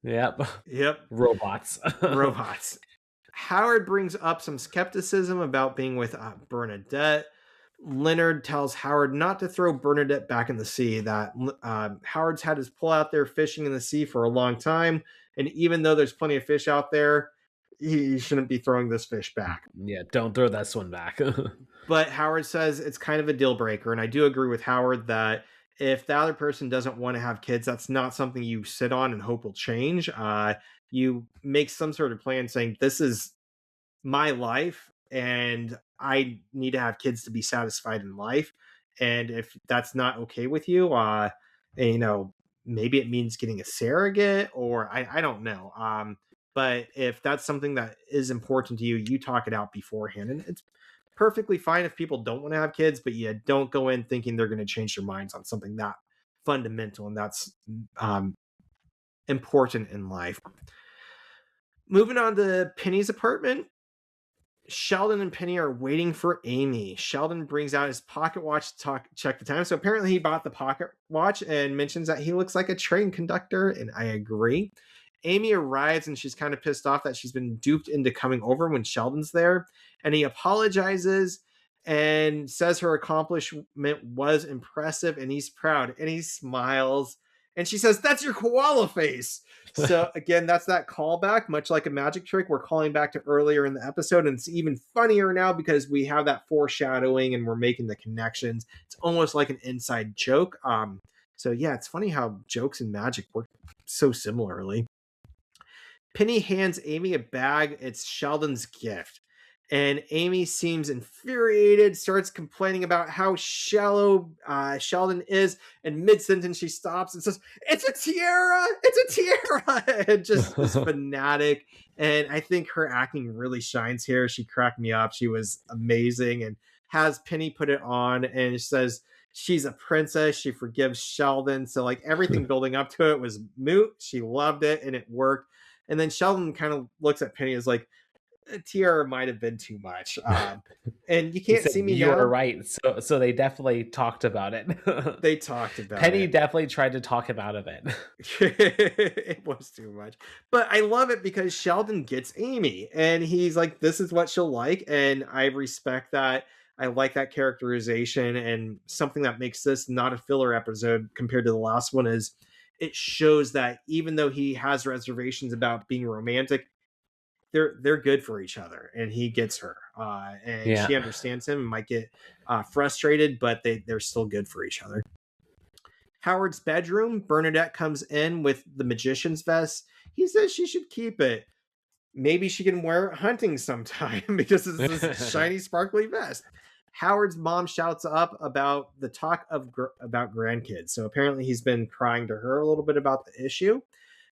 Yep. Yep. Robots. Robots. Howard brings up some skepticism about being with Bernadette. Leonard tells Howard not to throw Bernadette back in the sea, that Howard's had his pull out there fishing in the sea for a long time. And even though there's plenty of fish out there, he shouldn't be throwing this fish back. Yeah, don't throw that one back. But Howard says it's kind of a deal breaker. And I do agree with Howard that if the other person doesn't want to have kids, that's not something you sit on and hope will change. You make some sort of plan saying, this is my life and I need to have kids to be satisfied in life. And if that's not okay with you, you know, maybe it means getting a surrogate or I don't know. But if that's something that is important to you, you talk it out beforehand. And it's perfectly fine if people don't want to have kids, but you don't go in thinking they're going to change their minds on something that fundamental and that's important in life. Moving on to Penny's apartment. Sheldon and Penny are waiting for Amy. Sheldon brings out his pocket watch to check the time. So apparently he bought the pocket watch and mentions that he looks like a train conductor, and I agree. Amy arrives and she's kind of pissed off that she's been duped into coming over when Sheldon's there, and he apologizes and says her accomplishment was impressive and he's proud and he smiles. And she says, "That's your koala face." So again, that's that callback, much like a magic trick. We're calling back to earlier in the episode, and it's even funnier now because we have that foreshadowing and we're making the connections. It's almost like an inside joke. So yeah, it's funny how jokes and magic work so similarly. Penny hands Amy a bag. It's Sheldon's gift. And Amy seems infuriated, starts complaining about how shallow Sheldon is. And mid-sentence, she stops and says, "It's a tiara! It's a tiara!" And just is fanatic. And I think her acting really shines here. She cracked me up. She was amazing and has Penny put it on and says she's a princess. She forgives Sheldon. So like everything building up to it was moot. She loved it and it worked. And then Sheldon kind of looks at Penny as like, a tiara might have been too much. And you can't see me you now. were right. So they definitely talked about it. They talked about Penny it. definitely tried to talk him out of it. It was too much. But I love it because Sheldon gets Amy and he's like, this is what she'll like. And I respect that. I like that characterization. And something that makes this not a filler episode compared to the last one is it shows that even though he has reservations about being romantic, they're good for each other, and he gets her, and she understands him and might get frustrated, but they're still good for each other. Howard's bedroom. Bernadette comes in with the magician's vest. He says she should keep it. Maybe she can wear it hunting sometime because it's this shiny, sparkly vest. Howard's mom shouts up about the talk of about grandkids. So apparently he's been crying to her a little bit about the issue.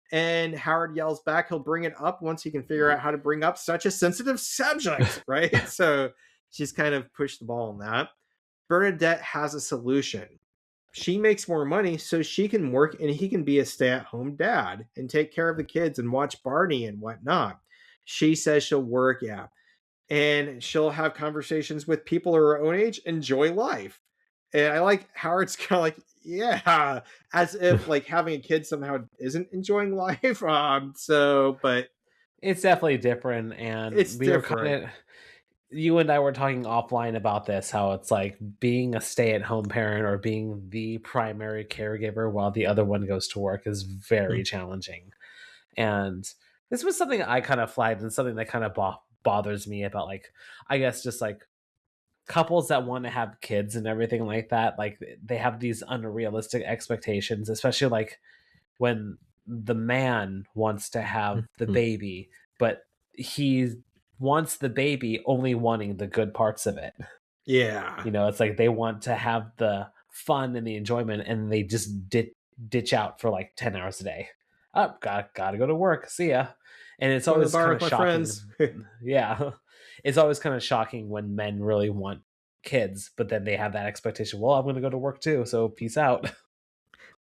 And Howard yells back he'll bring it up once he can figure out how to bring up such a sensitive subject, right? So she's kind of pushed the ball on that. Bernadette has a solution. She makes more money so she can work and he can be a stay-at-home dad and take care of the kids and watch Barney and whatnot. She says she'll work, yeah. And she'll have conversations with people her own age, enjoy life. And I like Howard's kind of like, yeah, as if like having a kid somehow isn't enjoying life. But it's definitely different, and it's we different. were kind of, you and I were talking offline about this, how it's like being a stay-at-home parent or being the primary caregiver while the other one goes to work is very challenging. And this was something I kind of flagged and something that kind of bothers me about, like, I guess just like couples that want to have kids and everything like that. Like they have these unrealistic expectations, especially like when the man wants to have the baby, but he wants the baby only wanting the good parts of it. Yeah. You know, it's like they want to have the fun and the enjoyment and they just ditch out for like 10 hours a day. Oh, gotta go to work. See ya. And it's always kind of shocking. Yeah. It's always kind of shocking when men really want kids, but then they have that expectation. Well, I'm going to go to work too, so peace out.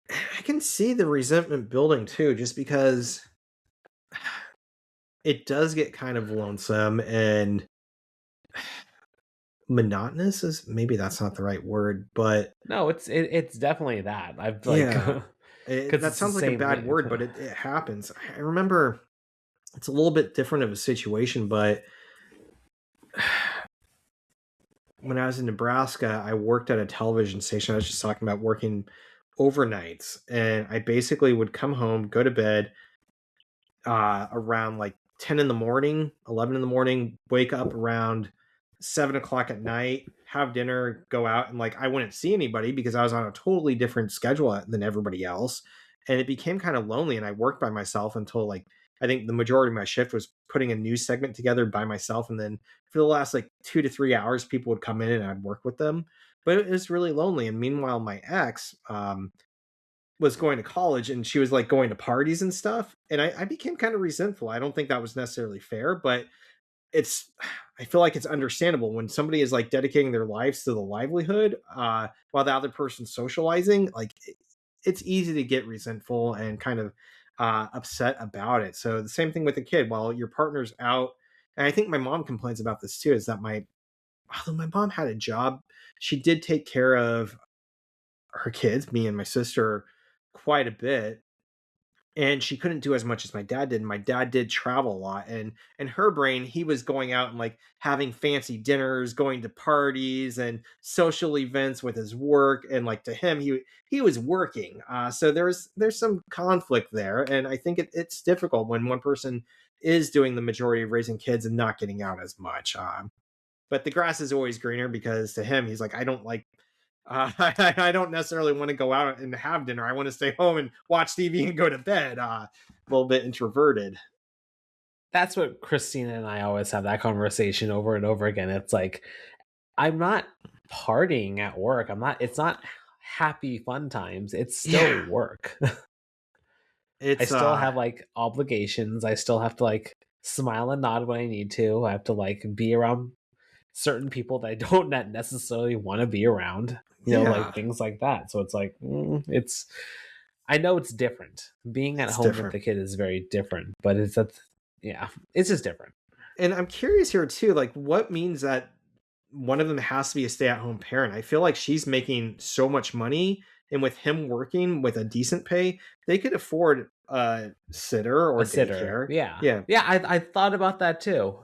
I can see the resentment building too, just because it does get kind of lonesome and monotonous. Is maybe that's not the right word, but no, it's definitely that. I've like, yeah, that sounds like a bad word, but it happens. I remember it's a little bit different of a situation, but when I was in Nebraska, I worked at a television station. I was just talking about working overnights, and I basically would come home, go to bed around like 10 in the morning, 11 in the morning, wake up around 7 o'clock at night, have dinner, go out, and like I wouldn't see anybody because I was on a totally different schedule than everybody else. And it became kind of lonely. And I worked by myself until like I think the majority of my shift was putting a news segment together by myself. And then for the last like 2 to 3 hours, people would come in and I'd work with them. But it was really lonely. And meanwhile, my ex, was going to college and she was like going to parties and stuff. And I became kind of resentful. I don't think that was necessarily fair, but it's, I feel like it's understandable when somebody is like dedicating their lives to the livelihood while the other person's socializing. Like it's easy to get resentful and kind of upset about it. So the same thing with a kid. While your partner's out, and I think my mom complains about this too, is that although my mom had a job, she did take care of her kids, me and my sister, quite a bit, and she couldn't do as much as my dad did. And my dad did travel a lot, and in her brain, he was going out and like having fancy dinners, going to parties and social events with his work, and like to him, he was working. So there's some conflict there, and I think it's difficult when one person is doing the majority of raising kids and not getting out as much. But the grass is always greener because to him, he's like, I don't like I don't necessarily want to go out and have dinner. I want to stay home and watch TV and go to bed. A little bit introverted. That's what Christina and I always have that conversation over and over again. It's like, I'm not partying at work. It's not happy fun times. It's still Yeah, work. I it's still have like obligations. I still have to like smile and nod when I need to. I have to like be around certain people that I don't necessarily want to be around, like yeah, things like that. So it's like, I know it's different. Being at it's home with different. the kid is very different, but yeah, it's just different. And I'm curious here too, like what means that one of them has to be a stay-at-home parent. I feel like she's making so much money, and with him working with a decent pay, they could afford a sitter A or sitter. daycare. Yeah. Yeah. Yeah, I thought about that too.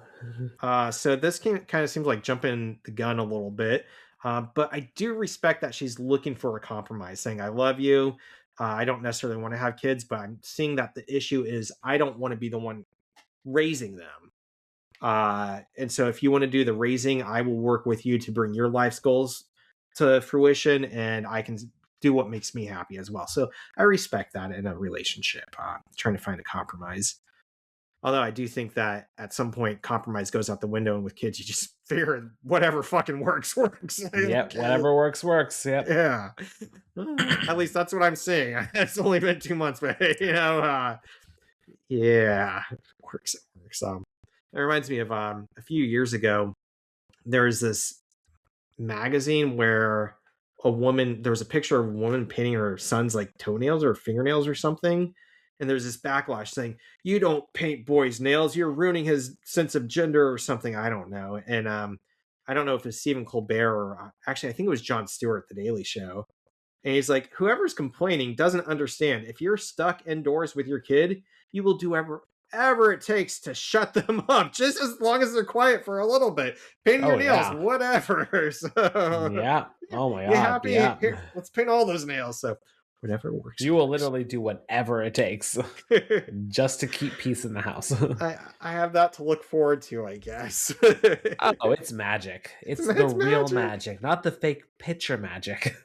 So this kind of seems like jumping the gun a little bit. But I do respect that she's looking for a compromise, saying, I love you. I don't necessarily want to have kids, but I'm seeing that the issue is I don't want to be the one raising them. And so if you want to do the raising, I will work with you to bring your life's goals to fruition, and I can do what makes me happy as well. So I respect that in a relationship, trying to find a compromise. Although I do think that at some point compromise goes out the window, and with kids, you just figure whatever fucking works works. Yep, Okay. whatever works works. Yep. Yeah. At least that's what I'm seeing. It's only been 2 months, but yeah, it works. It works. It reminds me of a few years ago. There was this magazine where there was a picture of a woman painting her son's like toenails or fingernails or something, and there's this backlash saying, you don't paint boys nails, you're ruining his sense of gender or something. I don't know. And I don't know if it's Stephen Colbert or actually I think it was Jon Stewart, The Daily Show. And he's like, whoever's complaining doesn't understand. If you're stuck indoors with your kid, you will do ever it takes to shut them up, just as long as they're quiet for a little bit. Painting your Oh nails, yeah. whatever. So Yeah. Oh my you god. happy? Yeah. Here, let's paint all those nails. So whatever works, You will works. literally do whatever it takes just to keep peace in the house. I have that to look forward to, I guess. Oh, it's magic. It's the It's real magic. magic, not the fake picture magic.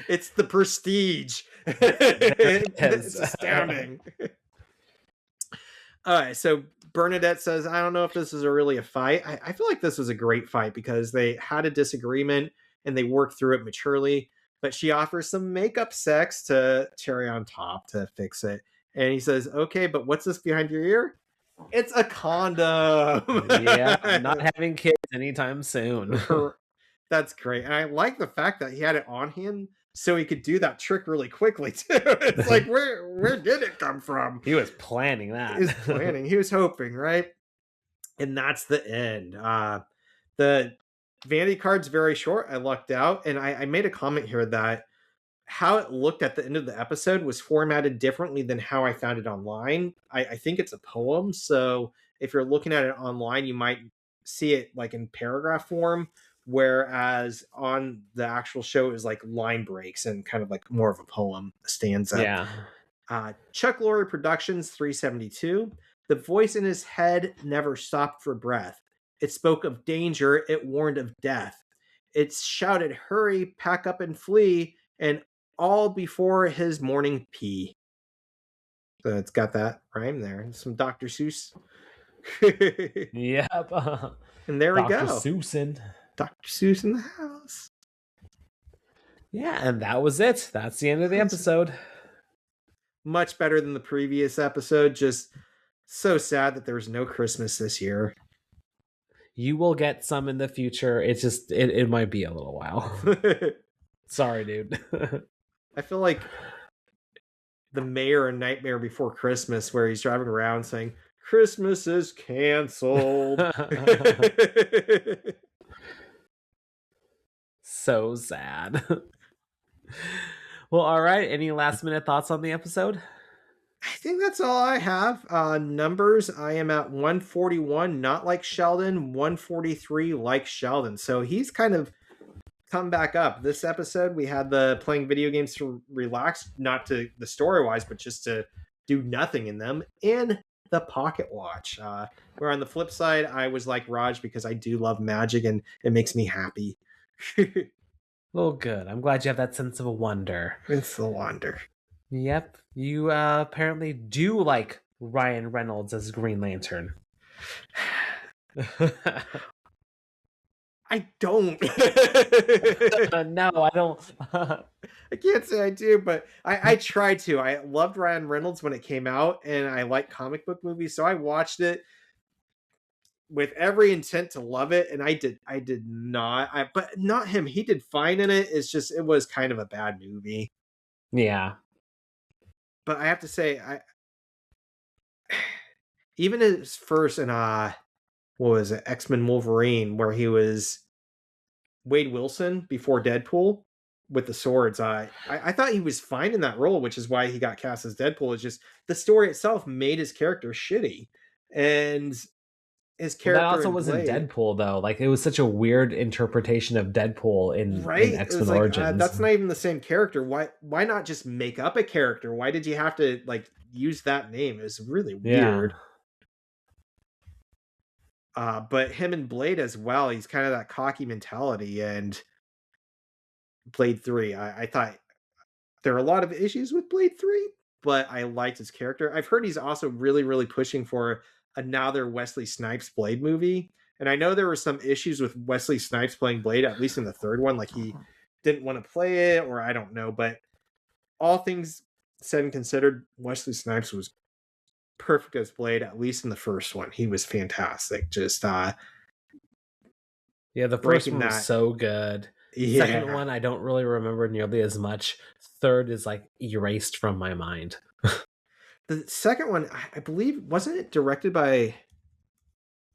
It's the prestige. There it is. It's astounding. All right, so Bernadette says, I don't know if this is really a fight. I feel like this was a great fight because they had a disagreement and they worked through it maturely. But she offers some makeup sex to cherry on top to fix it. And he says, okay, but what's this behind your ear? It's a condom. Yeah, I'm not having kids anytime soon. That's great. And I like the fact that he had it on him so he could do that trick really quickly too. It's like where did it come from? He was planning He was that. planning. He was hoping, right? And that's the end. The vanity card's very short. I lucked out, and I made a comment here that how it looked at the end of the episode was formatted differently than how I found it online. I think it's a poem, so if you're looking at it online, you might see it like in paragraph form, whereas on the actual show is like line breaks and kind of like more of a poem, a stanza. Yeah. Chuck Lorre Productions 372. The voice in his head never stopped for breath. It spoke of danger, it warned of death. It shouted, hurry, pack up and flee, and all before his morning pee. So it's got that rhyme there. Some Dr. Seuss. Yep. And there we Dr. go. Seussen. Dr. Seuss in the house. Yeah, and that was it. That's the end of the episode. Much better than the previous episode. Just so sad that there was no Christmas this year. You will get some in the future. It's just it might be a little while. Sorry, dude. I feel like the mayor in Nightmare Before Christmas, where he's driving around saying, Christmas is canceled. So sad. Well, all right. Any last minute thoughts on the episode? I think that's all I have. Numbers, I am at 141, not like Sheldon, 143 like Sheldon. So he's kind of come back up. This episode, we had the playing video games to relax, not to the story wise, but just to do nothing in them, and the pocket watch. Where on the flip side, I was like Raj because I do love magic and it makes me happy. Well, good. I'm glad you have that sense of wonder. It's the wonder. Yep. You apparently do like Ryan Reynolds as Green Lantern. I don't. No, I don't. I can't say I do, but I tried to. I loved Ryan Reynolds when it came out, and I like comic book movies, so I watched it with every intent to love it, and I did not. But not him. He did fine in it. It's just it was kind of a bad movie. Yeah. But I have to say, I even his first in what was it, X-Men Wolverine, where he was Wade Wilson before Deadpool with the swords. I thought he was fine in that role, which is why he got cast as Deadpool. It's just the story itself made his character shitty, and his Well, that character also in wasn't Blade, Deadpool though. Like it was such a weird interpretation of Deadpool in right? It X-Men was like Origins. that's not even the same character. Why not just make up a character? Why did you have to like use that name? It was really weird. But him and Blade as well, he's kind of that cocky mentality. And Blade 3, I thought there are a lot of issues with Blade 3, but I liked his character. I've heard he's also really, really pushing for another Wesley Snipes Blade movie. And I know there were some issues with Wesley Snipes playing Blade, at least in the third one. Like he didn't want to play it, or I don't know. But all things said and considered, Wesley Snipes was perfect as Blade, at least in the first one. He was fantastic. Just Yeah, the first breaking one was that. so good. Yeah. Second one, I don't really remember nearly as much. Third is like erased from my mind. The second one, I believe, wasn't it directed by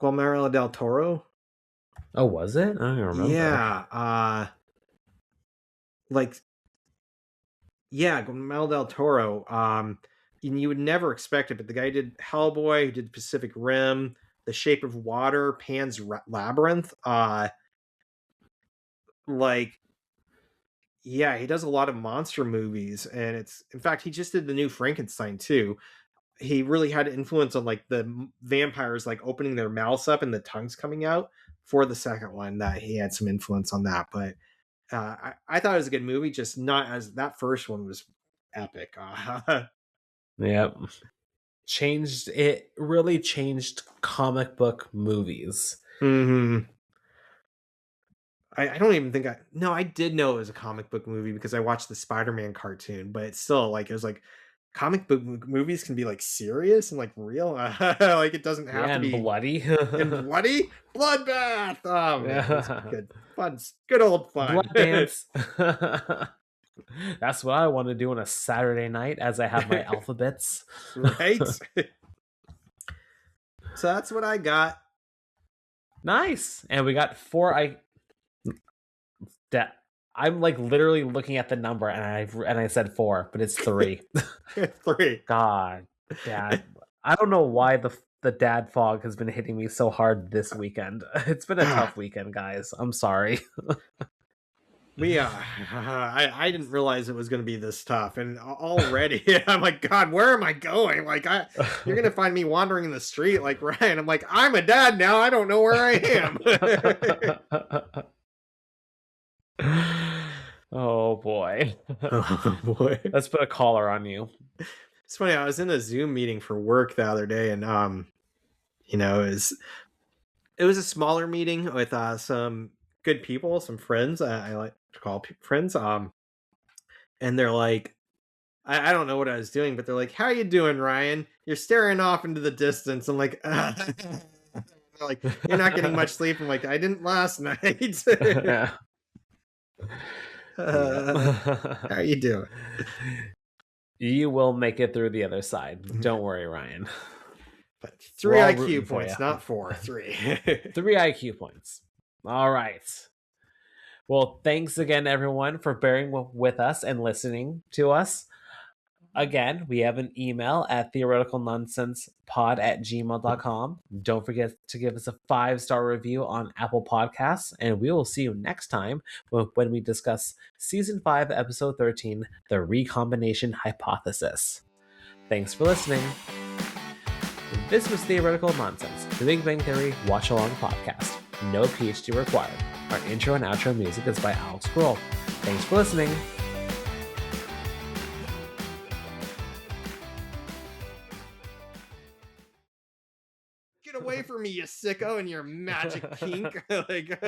Guillermo del Toro? Oh, was it? I don't remember. Yeah. Guillermo del Toro. And you would never expect it, but the guy did Hellboy, who did Pacific Rim, The Shape of Water, Pan's Labyrinth. He does a lot of monster movies, and in fact, he just did the new Frankenstein too. He really had influence on like the vampires like opening their mouths up and the tongues coming out for the second one. That he had some influence on that, but I thought it was a good movie, just not as that first one was epic. Yep. It really changed comic book movies. Mm-hmm. I don't even think I did know it was a comic book movie because I watched the Spider-Man cartoon, but it's still like it was like comic book movies can be like serious and like real. Like it doesn't have to be bloody. and bloody bloodbath. Oh man, it's good fun, good old fun. Blood dance. That's what I want to do on a Saturday night as I have my alphabets. Right. So that's what I got. Nice. And we got 4. I'm like literally looking at the number, and I said 4, but it's 3. 3. God, Dad. I don't know why the dad fog has been hitting me so hard this weekend. It's been a tough weekend, guys. I'm sorry. I didn't realize it was going to be this tough, and already I'm like, God, where am I going? Like, you're gonna find me wandering in the street like Ryan. I'm like, I'm a dad now. I don't know where I am. Oh boy. Oh boy. Let's put a collar on you. It's funny. I was in a Zoom meeting for work the other day, and you know, it was a smaller meeting with some good people, some friends. I like to call people friends. And they're like, I don't know what I was doing, but they're like, "How you doing, Ryan? You're staring off into the distance." I'm like, they're like, "You're not getting much sleep." I'm like, "I didn't last night." How you doing? You will make it through the other side. Don't worry, Ryan. But We're 3 all IQ rooting for points, you. not 4. 3. 3 IQ points. All right. Well, thanks again, everyone, for bearing with us and listening to us. Again, we have an email at theoreticalnonsensepod@gmail.com. Don't forget to give us a 5-star review on Apple Podcasts, and we will see you next time when we discuss Season 5, Episode 13, The Recombination Hypothesis. Thanks for listening. This was Theoretical Nonsense, the Big Bang Theory watch-along podcast. No PhD required. Our intro and outro music is by Alex Grohl. Thanks for listening. Get away from me, you sicko, and your magic kink. Like